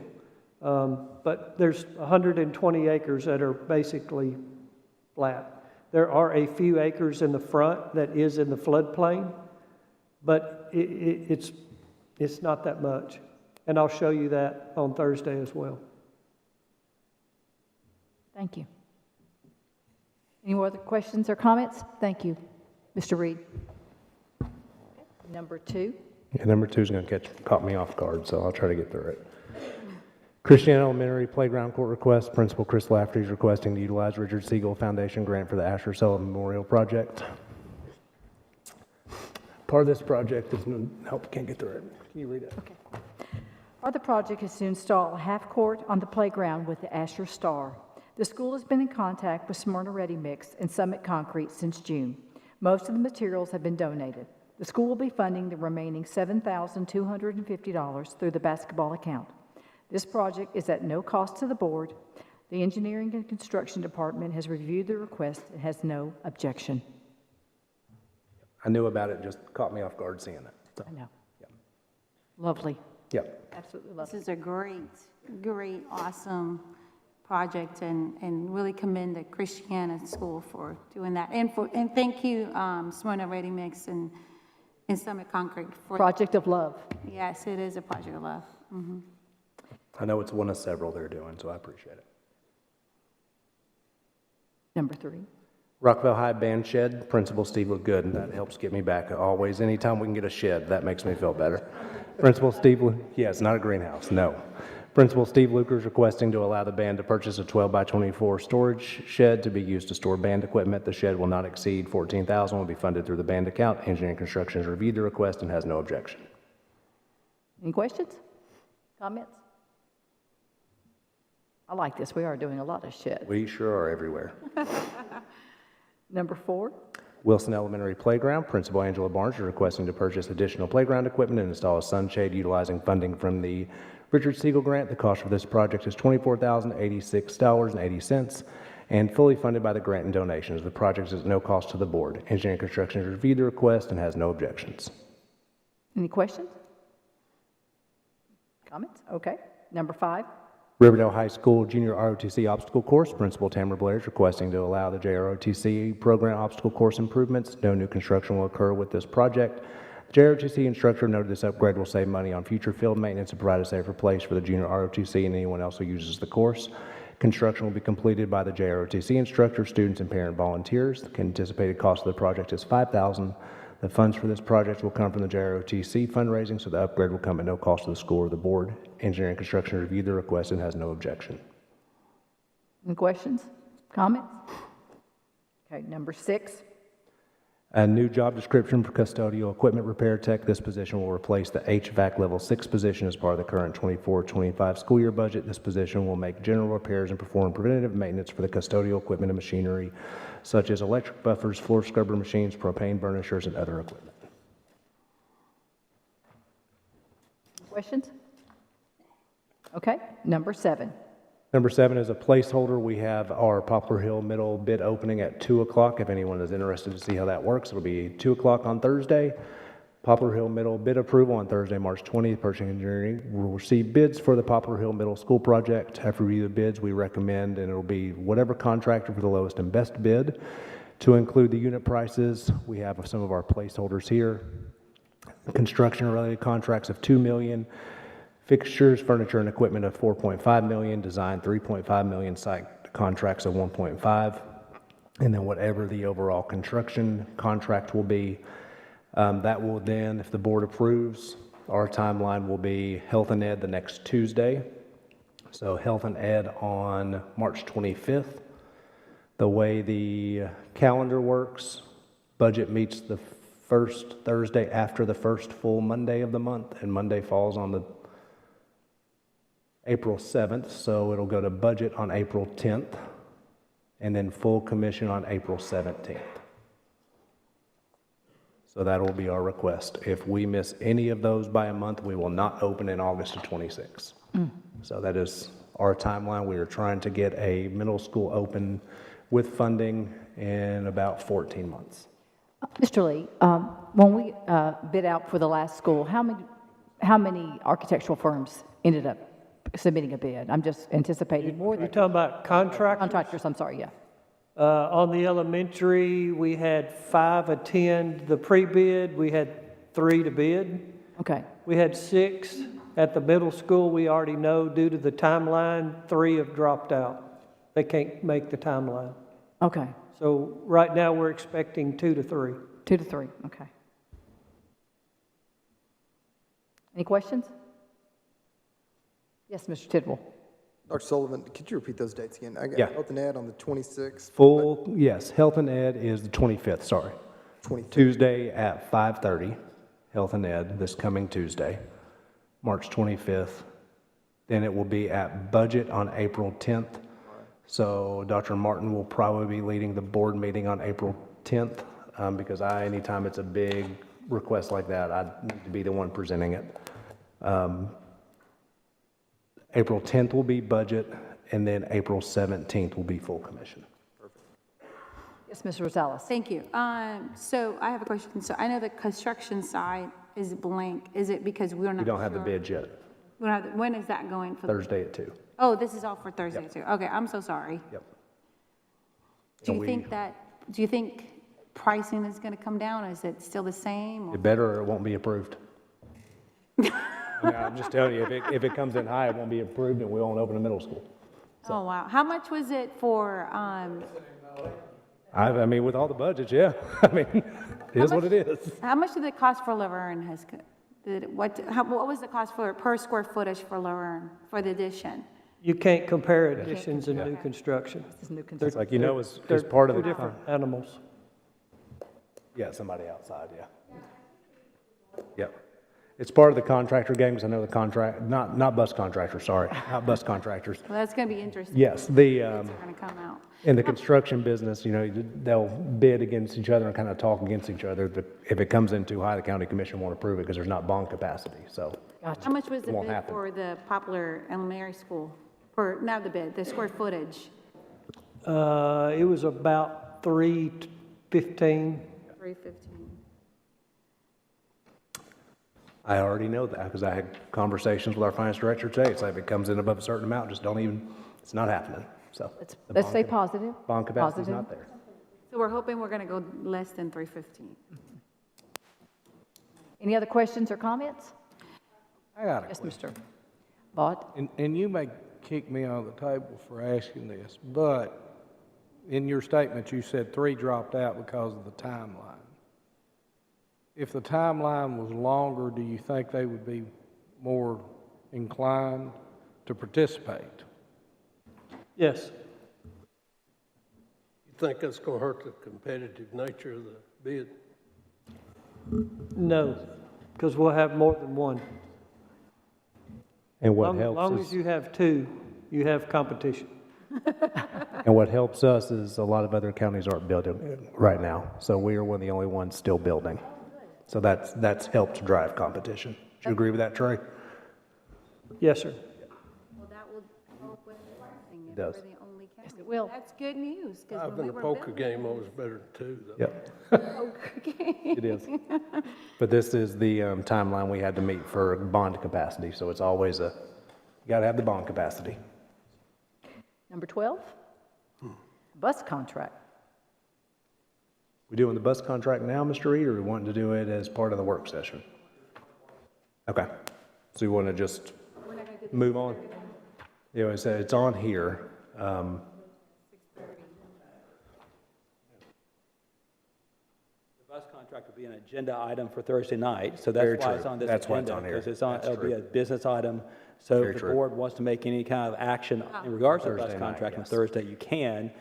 But there's 120 acres that are basically flat. There are a few acres in the front that is in the floodplain, but it's not that much. And I'll show you that on Thursday as well. Thank you. Any more other questions or comments? Thank you. Mr. Reed. Number 2. Yeah, number 2 is going to caught me off guard, so I'll try to get through it. Christian Elementary Playground Court request. Principal Chris Lafferty is requesting to utilize Richard Siegel Foundation grant for the Asher Sullivan Memorial Project. Part of this project is, can't get through it. Can you read it? Okay. Part of the project is to install a half court on the playground with the Asher Star. The school has been in contact with Smyrna Ready Mix and Summit Concrete since June. Most of the materials have been donated. The school will be funding the remaining $7,250 through the basketball account. This project is at no cost to the board. The Engineering and Construction Department has reviewed the request and has no objection. I knew about it, just caught me off guard seeing it. So. I know. Yep. Lovely. Yep. Absolutely lovely. This is a great, awesome project, and really commend the Christiana School for doing that. And thank you, Smyrna Ready Mix and Summit Concrete for Project of Love. Yes, it is a project of love. Mm-hmm. I know it's one of several they're doing, so I appreciate it. Number 3. Rockville High Band Shed, Principal Steve Good, and that helps get me back always. Anytime we can get a shed, that makes me feel better. Principal Steve, yeah, it's not a greenhouse, no. Principal Steve Luker is requesting to allow the band to purchase a 12 by 24 storage shed to be used to store band equipment. The shed will not exceed $14,000, will be funded through the band account. Engineering Construction has reviewed the request and has no objection. Any questions? Comments? I like this. We are doing a lot of shit. We sure are everywhere. Number 4. Wilson Elementary Playground, Principal Angela Barnes is requesting to purchase additional playground equipment and install a sunshade utilizing funding from the Richard Siegel grant. The cost for this project is $24,086.80 and fully funded by the grant and donations. The project is at no cost to the board. Engineering Construction has reviewed the request and has no objections. Any questions? Comments? Okay. Number 5. Riverdale High School Junior ROTC Obstacle Course, Principal Tamara Blair is requesting to allow the JROTC program obstacle course improvements. No new construction will occur with this project. The JROTC instructor noted this upgrade will save money on future field maintenance and provide a safer place for the Junior ROTC and anyone else who uses the course. Construction will be completed by the JROTC instructor, students, and parent volunteers. The anticipated cost of the project is $5,000. The funds for this project will come from the JROTC fundraising, so the upgrade will come at no cost to the school or the board. Engineering Construction reviewed the request and has no objection. Any questions? Comments? Okay, number 6. A new job description for custodial equipment repair tech. This position will replace the HVAC level 6 position as part of the current 24-25 school year budget. This position will make general repairs and perform preventative maintenance for the custodial equipment and machinery, such as electric buffers, floor scrubber machines, propane burnishers, and other equipment. Questions? Okay, number 7. Number 7 is a placeholder. We have our Poplar Hill Middle bid opening at 2 o'clock. If anyone is interested to see how that works, it'll be 2 o'clock on Thursday. Poplar Hill Middle bid approval on Thursday, March 20th. Purchasing Engineering will receive bids for the Poplar Hill Middle School project. After review of the bids, we recommend, and it'll be whatever contractor for the lowest and best bid. To include the unit prices, we have some of our placeholders here. Construction-related contracts of $2 million. Fixtures, furniture, and equipment of $4.5 million, design $3.5 million, site contracts of $1.5 million. And then whatever the overall construction contract will be, that will then, if the board approves, our timeline will be Health and Ed the next Tuesday. So Health and Ed on March 25th. The way the calendar works, budget meets the first Thursday after the first full Monday of the month, and Monday falls on the April 7th, so it'll go to budget on April 10th, and then full commission on April 17th. So that will be our request. If we miss any of those by a month, we will not open in August of '26. So that is our timeline. We are trying to get a middle school open with funding in about 14 months. Mr. Lee, when we bid out for the last school, how many architectural firms ended up submitting a bid? I'm just anticipating more You're than talking about contractors? contractors, I'm sorry, yeah. On the elementary, we had 5 attend the pre-bid, we had 3 to bid. Okay. We had 6 at the middle school. We already know due to the timeline, 3 have dropped out. They can't make the timeline. Okay. So right now, we're expecting 2 to 3. 2 to 3, okay. Any questions? Yes, Mr. Tidwell. Dr. Sullivan, could you repeat those dates again? I got Yeah. Health and Ed on the 26th. Full, yes, Health and Ed is the 25th, sorry. 25th. Tuesday at 5:30, Health and Ed, this coming Tuesday, March 25th. Then it will be at budget on April 10th. So Dr. Martin will probably be leading the board meeting on April 10th, because anytime it's a big request like that, I need to be the one presenting it. April 10th will be budget, and then April 17th will be full commission. Yes, Ms. Rosales. Thank you. So I have a question. So I know the construction side is blank. Is it because we're not We don't have the sure? bids yet. We don't have the- When is that going for? Thursday at 2. Oh, this is all for Thursday too. Okay, I'm so sorry. Yep. Do And you think pricing is going to come down? Is it still the same? or- It better or it won't be approved. I'm just telling you, if it comes in high, it won't be approved and we won't open a middle school. Oh, wow. How much was it for, I mean, with all the budgets, yeah. I mean, it is what it is. how much did it cost for Laverne? What was the cost per square footage for Laverne, for the addition? You can't compare additions and new construction. This is new It's construction. like, as They're part of two the. different animals. Yeah, somebody outside, yeah. Yep. It's part of the contractor game, because I know the contract, not bus contractors, sorry, not bus contractors. Well, that's going to be interesting. Yes, Bids are going to come out. in the construction business, they'll bid against each other and kind of talk against each other. But if it comes in too high, the county commission won't approve it because there's not bond capacity, so. How much was the won't bid happen. for the Poplar Elementary School? Not the bid, the square footage? It was about 315. 315. I already know that because I had conversations with our finance director today. It's like if it comes in above a certain amount, just don't even, it's not happening, so. the Let's bond stay cap- positive. Bond capacity's Positive. not there. So we're hoping we're going to go less than 315. Any other questions or comments? I got a Yes, question. Mr. Vaught. And you may kick me on the table for asking this, but in your statement, you said 3 dropped out because of the timeline. If the timeline was longer, do you think they would be more inclined to participate? Yes. You think that's going to hurt the competitive nature of the bid? No, because we'll have more than one. And what As long helps as is, you have 2, you have competition. and what helps us is a lot of other counties aren't building right now. So we are one of the only ones still building. So that's helped drive competition. Do you agree with that, Trey? Yes, sir. Well, that will help with the pricing. It does. We're the only county. Yes, it will. That's good news. 'Cause I've when been we a were poker building- game always better than 2, though. Yep. Okay. It is. But this is the timeline we had to meet for bond capacity. So it's always you got to have the bond capacity. Number 12, bus contract. We doing the bus contract now, Mr. Reed, or we wanting to do it as part of the work session? Okay. So you want to just move on? Yeah, I said it's on here. contract will be an agenda item for Thursday night, so Very that's why true. it's on this That's why it's agenda. on here. Because it's on, That's it'll be true. a business item. So Very if the true. board wants to make any kind of action in regards to the bus Thursday night, contract on yes. Thursday, you can.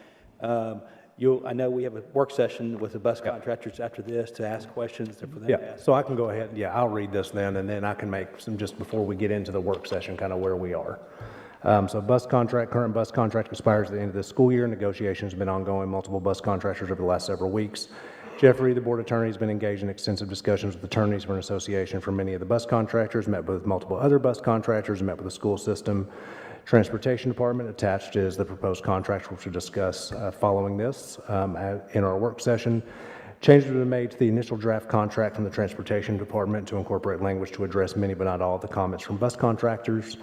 I know we have a work session with the bus contractors after this to ask questions for them to Yeah, ask. so I can go ahead, yeah, I'll read this then, and then I can make some, just before we get into the work session, kind of where we are. So current bus contract expires at the end of this school year. Negotiations have been ongoing, multiple bus contractors over the last several weeks. Jeffrey, the board attorney, has been engaged in extensive discussions with attorneys for an association for many of the bus contractors, met with multiple other bus contractors, and met with the school system. Transportation Department. Attached is the proposed contract, which we'll discuss following this in our work session. Changes have been made to the initial draft contract from the Transportation Department to incorporate language to address many but not all of the comments from bus contractors.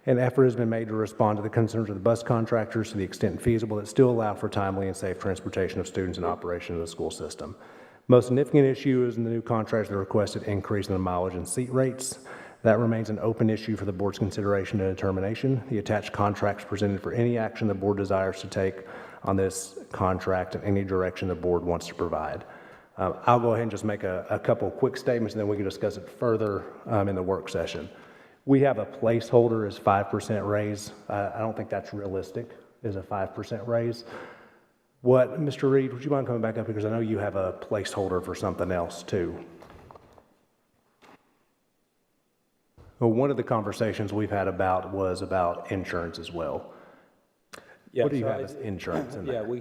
An effort has been made to respond to the concerns of the bus contractors to the extent feasible that still allow for timely and safe transportation of students and operation of the school system. Most significant issue is in the new contract, the requested increase in the mileage and seat rates. That remains an open issue for the board's consideration and determination. The attached contracts presented for any action the board desires to take on this contract in any direction the board wants to provide. I'll go ahead and just make a couple quick statements, and then we can discuss it further in the work session. We have a placeholder as 5% raise. I don't think that's realistic, is a 5% raise. Mr. Reed, would you mind coming back up, because I know you have a placeholder for something else too. Well, one of the conversations we've had was about insurance as well. Yeah, What do you so have as insurance in there? Yeah, we're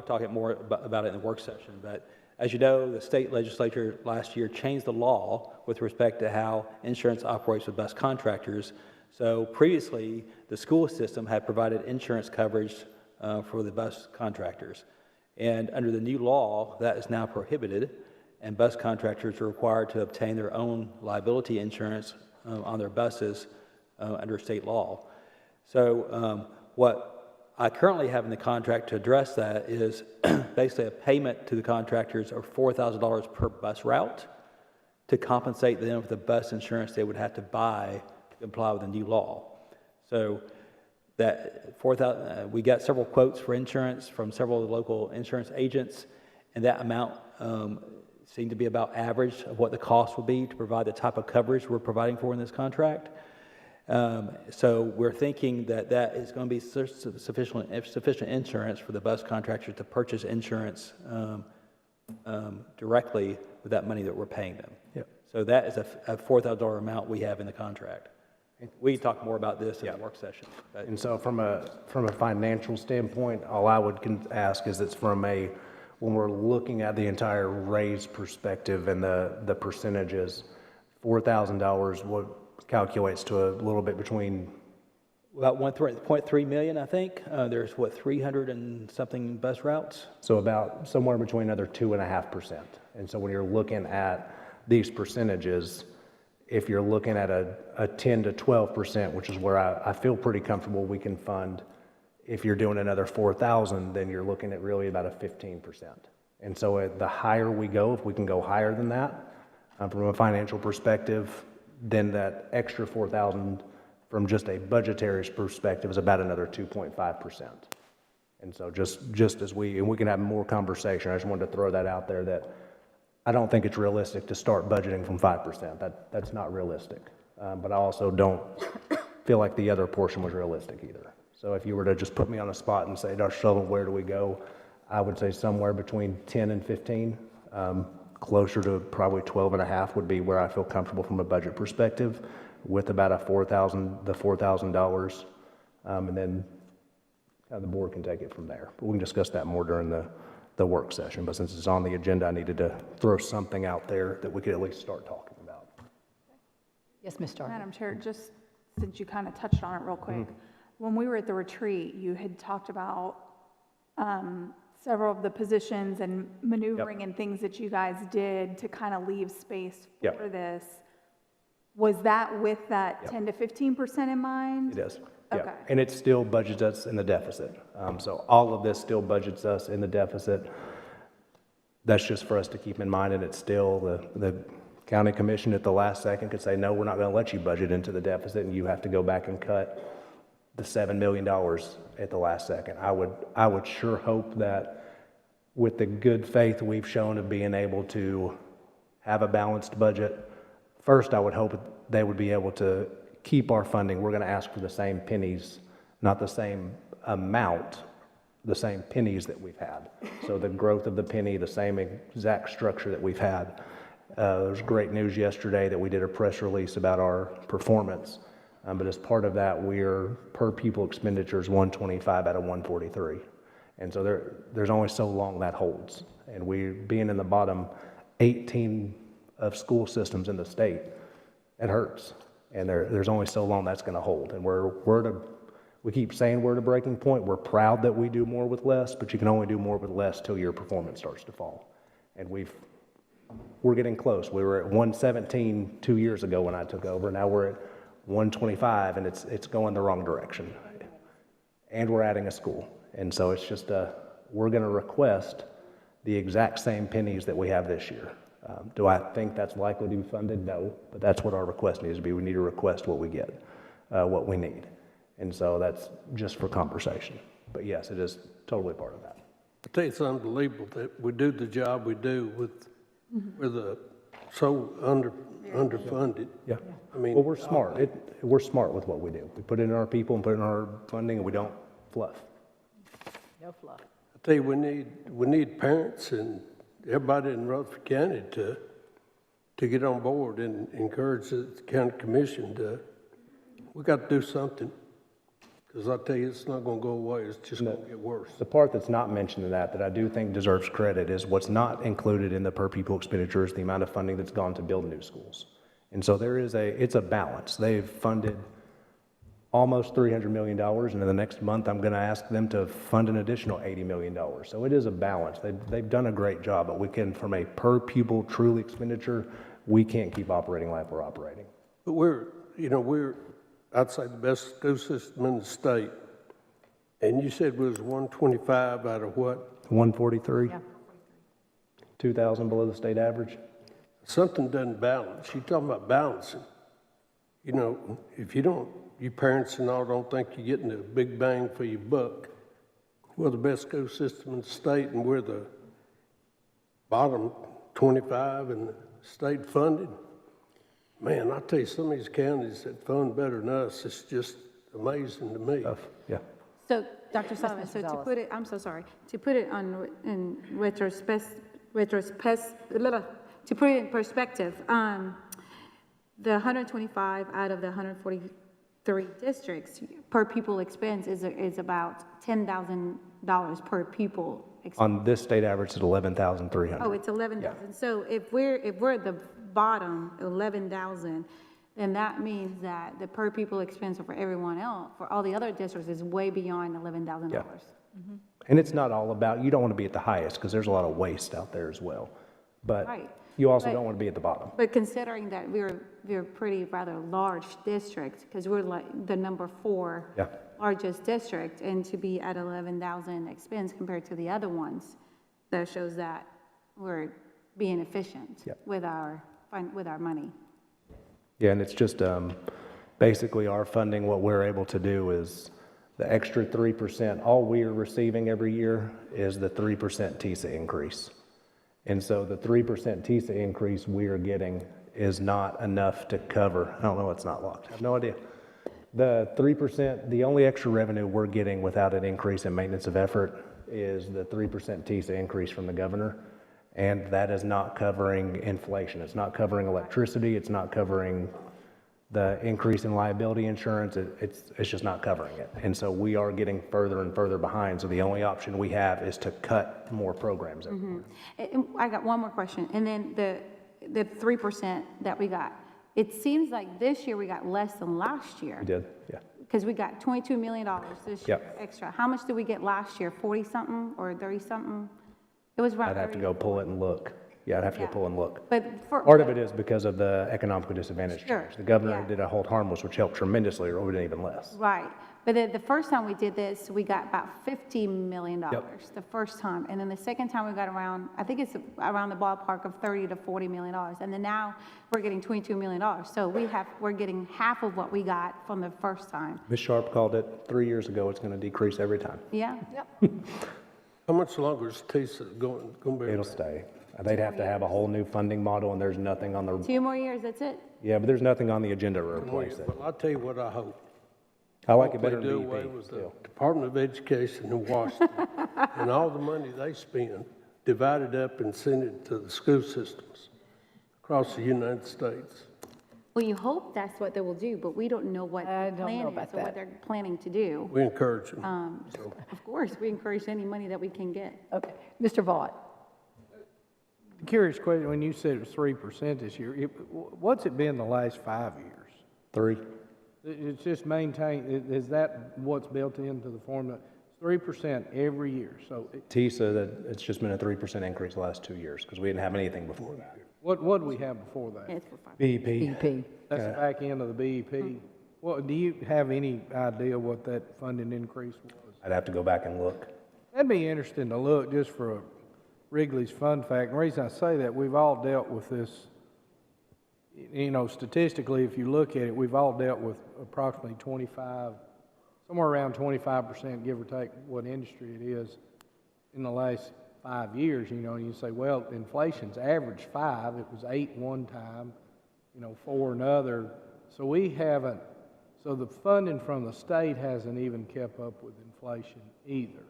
talking more about it in the work session, but as you know, the state legislature last year changed the law with respect to how insurance operates with bus contractors. So previously, the school system had provided insurance coverage for the bus contractors. And under the new law, that is now prohibited, and bus contractors are required to obtain their own liability insurance on their buses under state law. So what I currently have in the contract to address that is basically a payment to the contractors of $4,000 per bus route to compensate them for the bus insurance they would have to buy to comply with the new law. So that we got several quotes for insurance from several of the local insurance agents, and that amount seemed to be about average of what the cost would be to provide the type of coverage we're providing for in this contract. So we're thinking that is going to be sufficient insurance for the bus contractors to purchase insurance directly with that money that we're paying them. Yep. So that is a $4,000 amount we have in the contract. We can talk more about this in the work session. But And so from a financial standpoint, all I would ask is it's when we're looking at the entire raise perspective and the percentages, $4,000 what calculates to a little bit between about 1.3 million, I think. There's 300 and something bus routes. So about somewhere between another 2.5%. And so when you're looking at these percentages, if you're looking at a 10 to 12%, which is where I feel pretty comfortable we can fund, if you're doing another 4,000, then you're looking at really about a 15%. And so the higher we go, if we can go higher than that, from a financial perspective, then that extra 4,000 from just a budgetary perspective is about another 2.5%. And so just as we can have more conversation, I just wanted to throw that out there that I don't think it's realistic to start budgeting from 5%. That's not realistic. But I also don't feel like the other portion was realistic either. So if you were to just put me on a spot and say, Dr. Sullivan, where do we go? I would say somewhere between 10 and 15. Closer to probably 12.5 would be where I feel comfortable from a budget perspective, with about $4,000, and then the board can take it from there. But we can discuss that more during the work session. But since it's on the agenda, I needed to throw something out there that we could at least start talking about. Yes, Ms. Darby. Madam Chair, just since you kind of touched on it real quick, when we were at the retreat, you had talked about several of the positions and maneuvering and things that you guys did to kind of leave space for this. Was that with that 10 to 15% in mind? It is. Okay. Yeah. And it still budgets us in the deficit. So all of this still budgets us in the deficit. That's just for us to keep in mind, and it's still the county commission at the last second could say, no, we're not going to let you budget into the deficit, and you have to go back and cut the $7 million at the last second. I would sure hope that with the good faith we've shown of being able to have a balanced budget. First, I would hope they would be able to keep our funding. We're going to ask for the same pennies, not the same amount, the same pennies that we've had. So the growth of the penny, the same exact structure that we've had. There was great news yesterday that we did a press release about our performance. But as part of that, we're per pupil expenditures 125 out of 143. And so there's only so long that holds. And we being in the bottom 18 of school systems in the state, it hurts. And there's only so long that's going to hold. And we keep saying we're at a breaking point. We're proud that we do more with less, but you can only do more with less till your performance starts to fall. And we're getting close. We were at 117 2 years ago when I took over. Now we're at 125, and it's going the wrong direction. And we're adding a school. And so it's just, we're going to request the exact same pennies that we have this year. Do I think that's likely to be funded? No, but that's what our request needs to be. We need to request what we get, what we need. And so that's just for conversation. But yes, it is totally part of that. I tell you, it's unbelievable that we do the job we do with so underfunded. Yeah. I mean, well, we're smart. We're smart with what we do. We put it in our people and put it in our funding, and we don't fluff. No fluff. I tell you, we need parents and everybody in Rutherford County to get on board and encourage the county commission we got to do something. Because I tell you, it's not going to go away. It's just going to get worse. The part that's not mentioned in that I do think deserves credit is what's not included in the per pupil expenditures, the amount of funding that's gone to build new schools. And so it's a balance. They've funded almost $300 million, and in the next month, I'm going to ask them to fund an additional $80 million. So it is a balance. They've done a great job, but we can, from a per pupil truly expenditure, we can't keep operating like we're operating. But we're I'd say the best school system in the state. And you said it was 125 out of what? 143. Yeah. 2,000 below the state average. Something doesn't balance. You're talking about balancing. If you parents and all don't think you're getting a big bang for your buck, we're the best school system in the state, and we're the bottom 25 in the state funded. Man, I tell you, some of these counties that fund better than us, it's just amazing to me. Yeah. So, Dr. Sullivan, so to put it, I'm so sorry, to put it in perspective, the 125 out of the 143 districts per pupil expense is about $10,000 per pupil. On this state average, it's 11,300. Oh, it's 11,000. Yeah. So if we're at the bottom, 11,000, then that means that the per pupil expense for everyone else, for all the other districts, is way beyond $11,000. Yeah. And it's not all about, you don't want to be at the highest because there's a lot of waste out there as well. But you also don't want to be at the bottom. But considering that we're pretty rather large district, because we're like the number 4 largest district, and to be at 11,000 expense compared to the other ones, that shows that we're being efficient with our money. Yeah, and it's just basically our funding, what we're able to do is the extra 3%, all we are receiving every year is the 3% TISA increase. And so the 3% TISA increase we are getting is not enough to cover, I don't know, it's not locked, I have no idea. The 3%, the only extra revenue we're getting without an increase in maintenance of effort is the 3% TISA increase from the governor. And that is not covering inflation. It's not covering electricity. It's not covering the increase in liability insurance. It's just not covering it. And so we are getting further and further behind. So the only option we have is to cut more programs everywhere. I got one more question. And then the 3% that we got, it seems like this year we got less than last year. We did, yeah. Because we got $22 million this year extra. How much did we get last year? 40-something or 30-something? It was around. I'd have to go pull it and look. Yeah, I'd have to go pull and look. But part of it is because of the economically disadvantaged change. The governor did a hold harmless, which helped tremendously, or we did even less. Right. But the first time we did this, we got about $50 million the first time. And then the second time we got around, I think it's around the ballpark of $30 to $40 million. And then now we're getting $22 million. So we're getting half of what we got from the first time. Ms. Sharp called it 3 years ago. It's going to decrease every time. Yeah. How much longer is TISA going to be? It'll stay. They'd have to have a whole new funding model, and there's nothing on the, 2 more years, that's it? yeah, but there's nothing on the agenda to replace it. Well, I'll tell you what I hope. I like it Hope they better than do away BP with the still. Department of Education in Washington, and all the money they spend, divide it up and send it to the school systems across the United States. Well, you hope that's what they will do, but we don't know what I the don't plan know is about or what that. they're planning to do. We encourage them. Of course, we encourage any money that we can get. Okay. Mr. Vaught? Curious question, when you said it was 3% this year, what's it been the last 5 years? 3. It's just maintained, is that what's built into the formula? 3% every year, so TISA, that it's just been a 3% increase the last 2 years, because we didn't have anything before that. what did we have before that? It's for 5. BEP. BP. That's the back end of the BEP. Well, do you have any idea what that funding increase was? I'd have to go back and look. That'd be interesting to look, just for a Wrigley's fun fact. And the reason I say that, we've all dealt with this, you know, statistically, if you look at it, we've all dealt with approximately 25, somewhere around 25%, give or take what industry it is, in the last 5 years. You know, and you say, well, inflation's averaged 5, it was 8 one time, you know, 4 another. So we haven't, so the funding from the state hasn't even kept up with inflation either,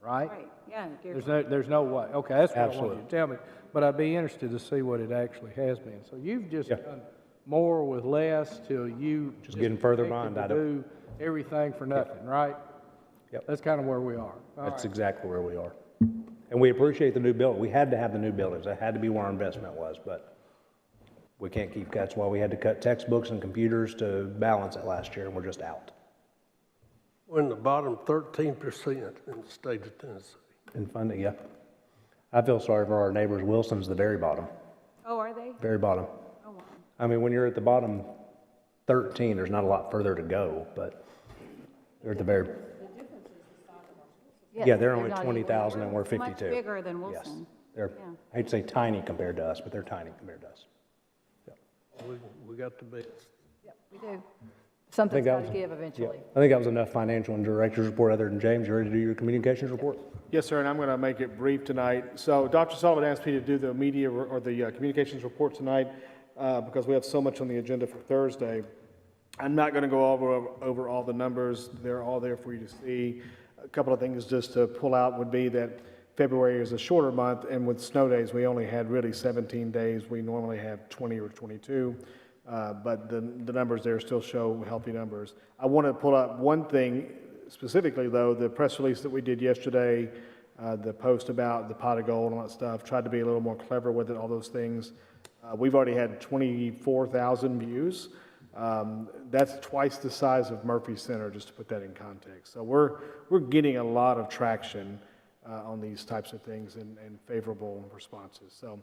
right? Right, yeah. There's no way. Okay, that's what I Absolutely. want you to tell me. But I'd be interested to see what it actually has been. So you've just done more with less till you Just getting further expected behind. to do everything for nothing, right? Yep. That's kind of where we are. All That's right. exactly where we are. And we appreciate the new building. We had to have the new buildings. That had to be where our investment was, but we can't keep, that's why we had to cut textbooks and computers to balance it last year, and we're just out. We're in the bottom 13% in the state of Tennessee. In funding, yeah. I feel sorry for our neighbors. Wilson's the very bottom, Oh, are they? very bottom. Oh, wow. I mean, when you're at the bottom 13, there's not a lot further to go, but they're at the very, Yes, yeah, they're only not 20,000 and we're Much 52. bigger than Yes, Wilson. they're, Yeah. I hate to say tiny compared to us, but they're tiny compared to us. We got the best. We do. I think Something's that got was- to give eventually. I think that was enough financial and director's report. Other than James, you ready to do your communications report? Yes, sir, and I'm going to make it brief tonight. So Dr. Sullivan asked me to do the media or the communications report tonight because we have so much on the agenda for Thursday. I'm not going to go over all the numbers. They're all there for you to see. A couple of things just to pull out would be that February is a shorter month, and with snow days, we only had really 17 days. We normally have 20 or 22. But the numbers there still show healthy numbers. I want to pull up one thing specifically, though, the press release that we did yesterday, the post about the pot of gold and all that stuff, tried to be a little more clever with it, all those things. We've already had 24,000 views. That's twice the size of Murphy Center, just to put that in context. So we're getting a lot of traction on these types of things and favorable responses. So.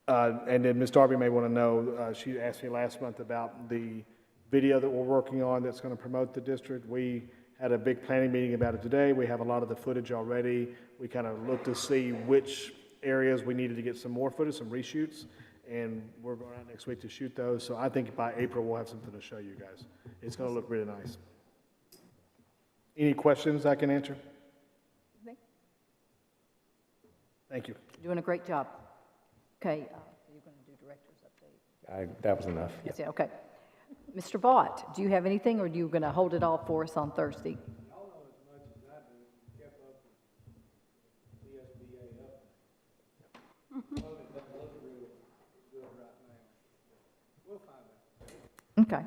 And then Ms. Darby may want to know, she asked me last month about the video that we're working on that's going to promote the district. We had a big planning meeting about it today. We have a lot of the footage already. We kind of looked to see which areas we needed to get some more footage, some reshoots, and we're going out next week to shoot those. So I think by April we'll have something to show you guys. It's going to look really nice. Any questions I can answer? Thank you. You're doing a great job. Okay, so you're going to do director's update? That was enough. Yeah. Yes, yeah, okay. Mr. Vaught, do you have anything, or are you going to hold it all for us on Thursday? Okay.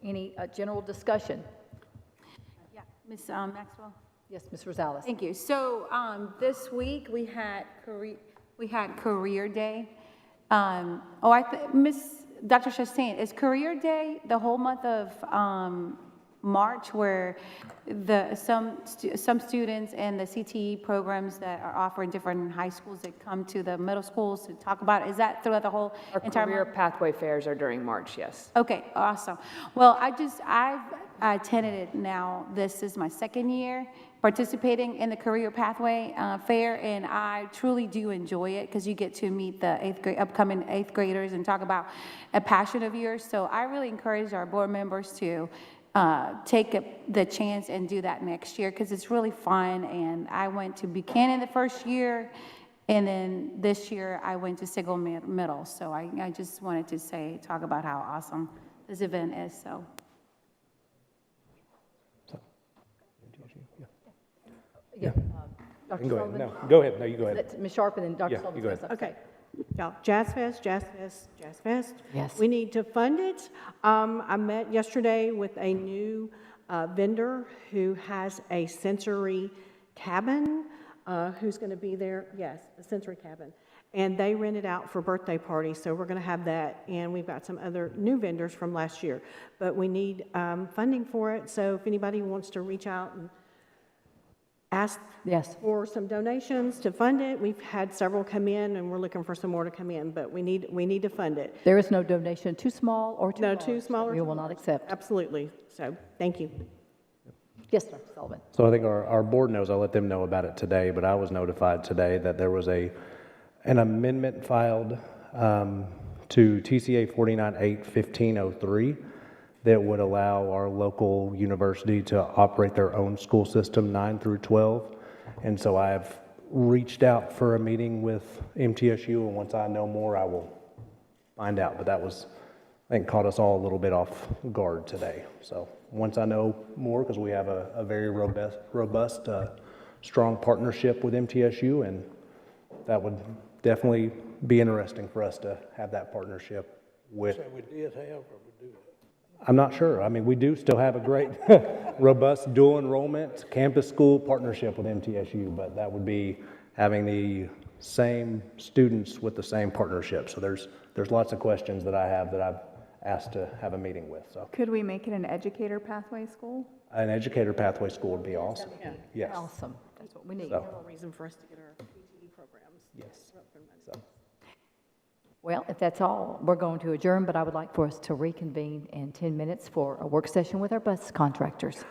Any general discussion? Yeah, Ms. Maxwell? Yes, Ms. Rosales. Thank you. So this week we had Career Day. Dr. Chastain, is Career Day the whole month of March, where some students and the CTE programs that are offered in different high schools that come to the middle schools to talk about it? Is that throughout the whole Our entire career month? pathway fairs are during March, yes. Okay, awesome. Well, I've attended it now. This is my second year participating in the Career Pathway Fair, and I truly do enjoy it because you get to meet the upcoming eighth graders and talk about a passion of yours. So I really encourage our board members to take the chance and do that next year because it's really fun. And I went to Buchanan the first year, And then this year, I went to Signal Middle. So I just wanted to talk about how awesome this event is, so. Yeah. Dr. Go ahead. Sullivan? No, go ahead. No, you go ahead. Let Ms. Sharp and then Dr. Yeah, Sullivan. you go ahead. Okay. Y'all, Jazz Fest, Jazz Fest, Jazz Fest. Yes. We need to fund it. I met yesterday with a new vendor who has a sensory cabin, who's going to be there. Yes, a sensory cabin. And they rent it out for birthday parties, so we're going to have that. And we've got some other new vendors from last year. But we need funding for it, so if anybody wants to reach out and ask for some donations to fund it. We've had several come in, and we're looking for some more to come in, but we need to fund it. There is no donation too small or too large. No, too small or We too will not accept. Absolutely. So, thank you. Yes, Dr. Sullivan. So I think our board knows, I'll let them know about it today, but I was notified today that there was an amendment filed to TCA 49-8-1503 that would allow our local university to operate their own school system 9 through 12. And so I've reached out for a meeting with MTSU, and once I know more, I will find out. But that was, I think, caught us all a little bit off guard today. So once I know more, because we have a very robust, strong partnership with MTSU, and that would definitely be interesting for us to have that partnership with. So we did have, or we do have? I'm not sure. I mean, we do still have a great, robust dual enrollment campus school partnership with MTSU, but that would be having the same students with the same partnership. So there's lots of questions that I have that I've asked to have a meeting with. So Could we make it an educator pathway school? an educator pathway school would be awesome. Yes. Awesome. That's what we need. So, No reason for us to get our PTE programs. yes. So. Well, if that's all, we're going to adjourn, but I would like for us to reconvene in 10 minutes for a work session with our bus contractors.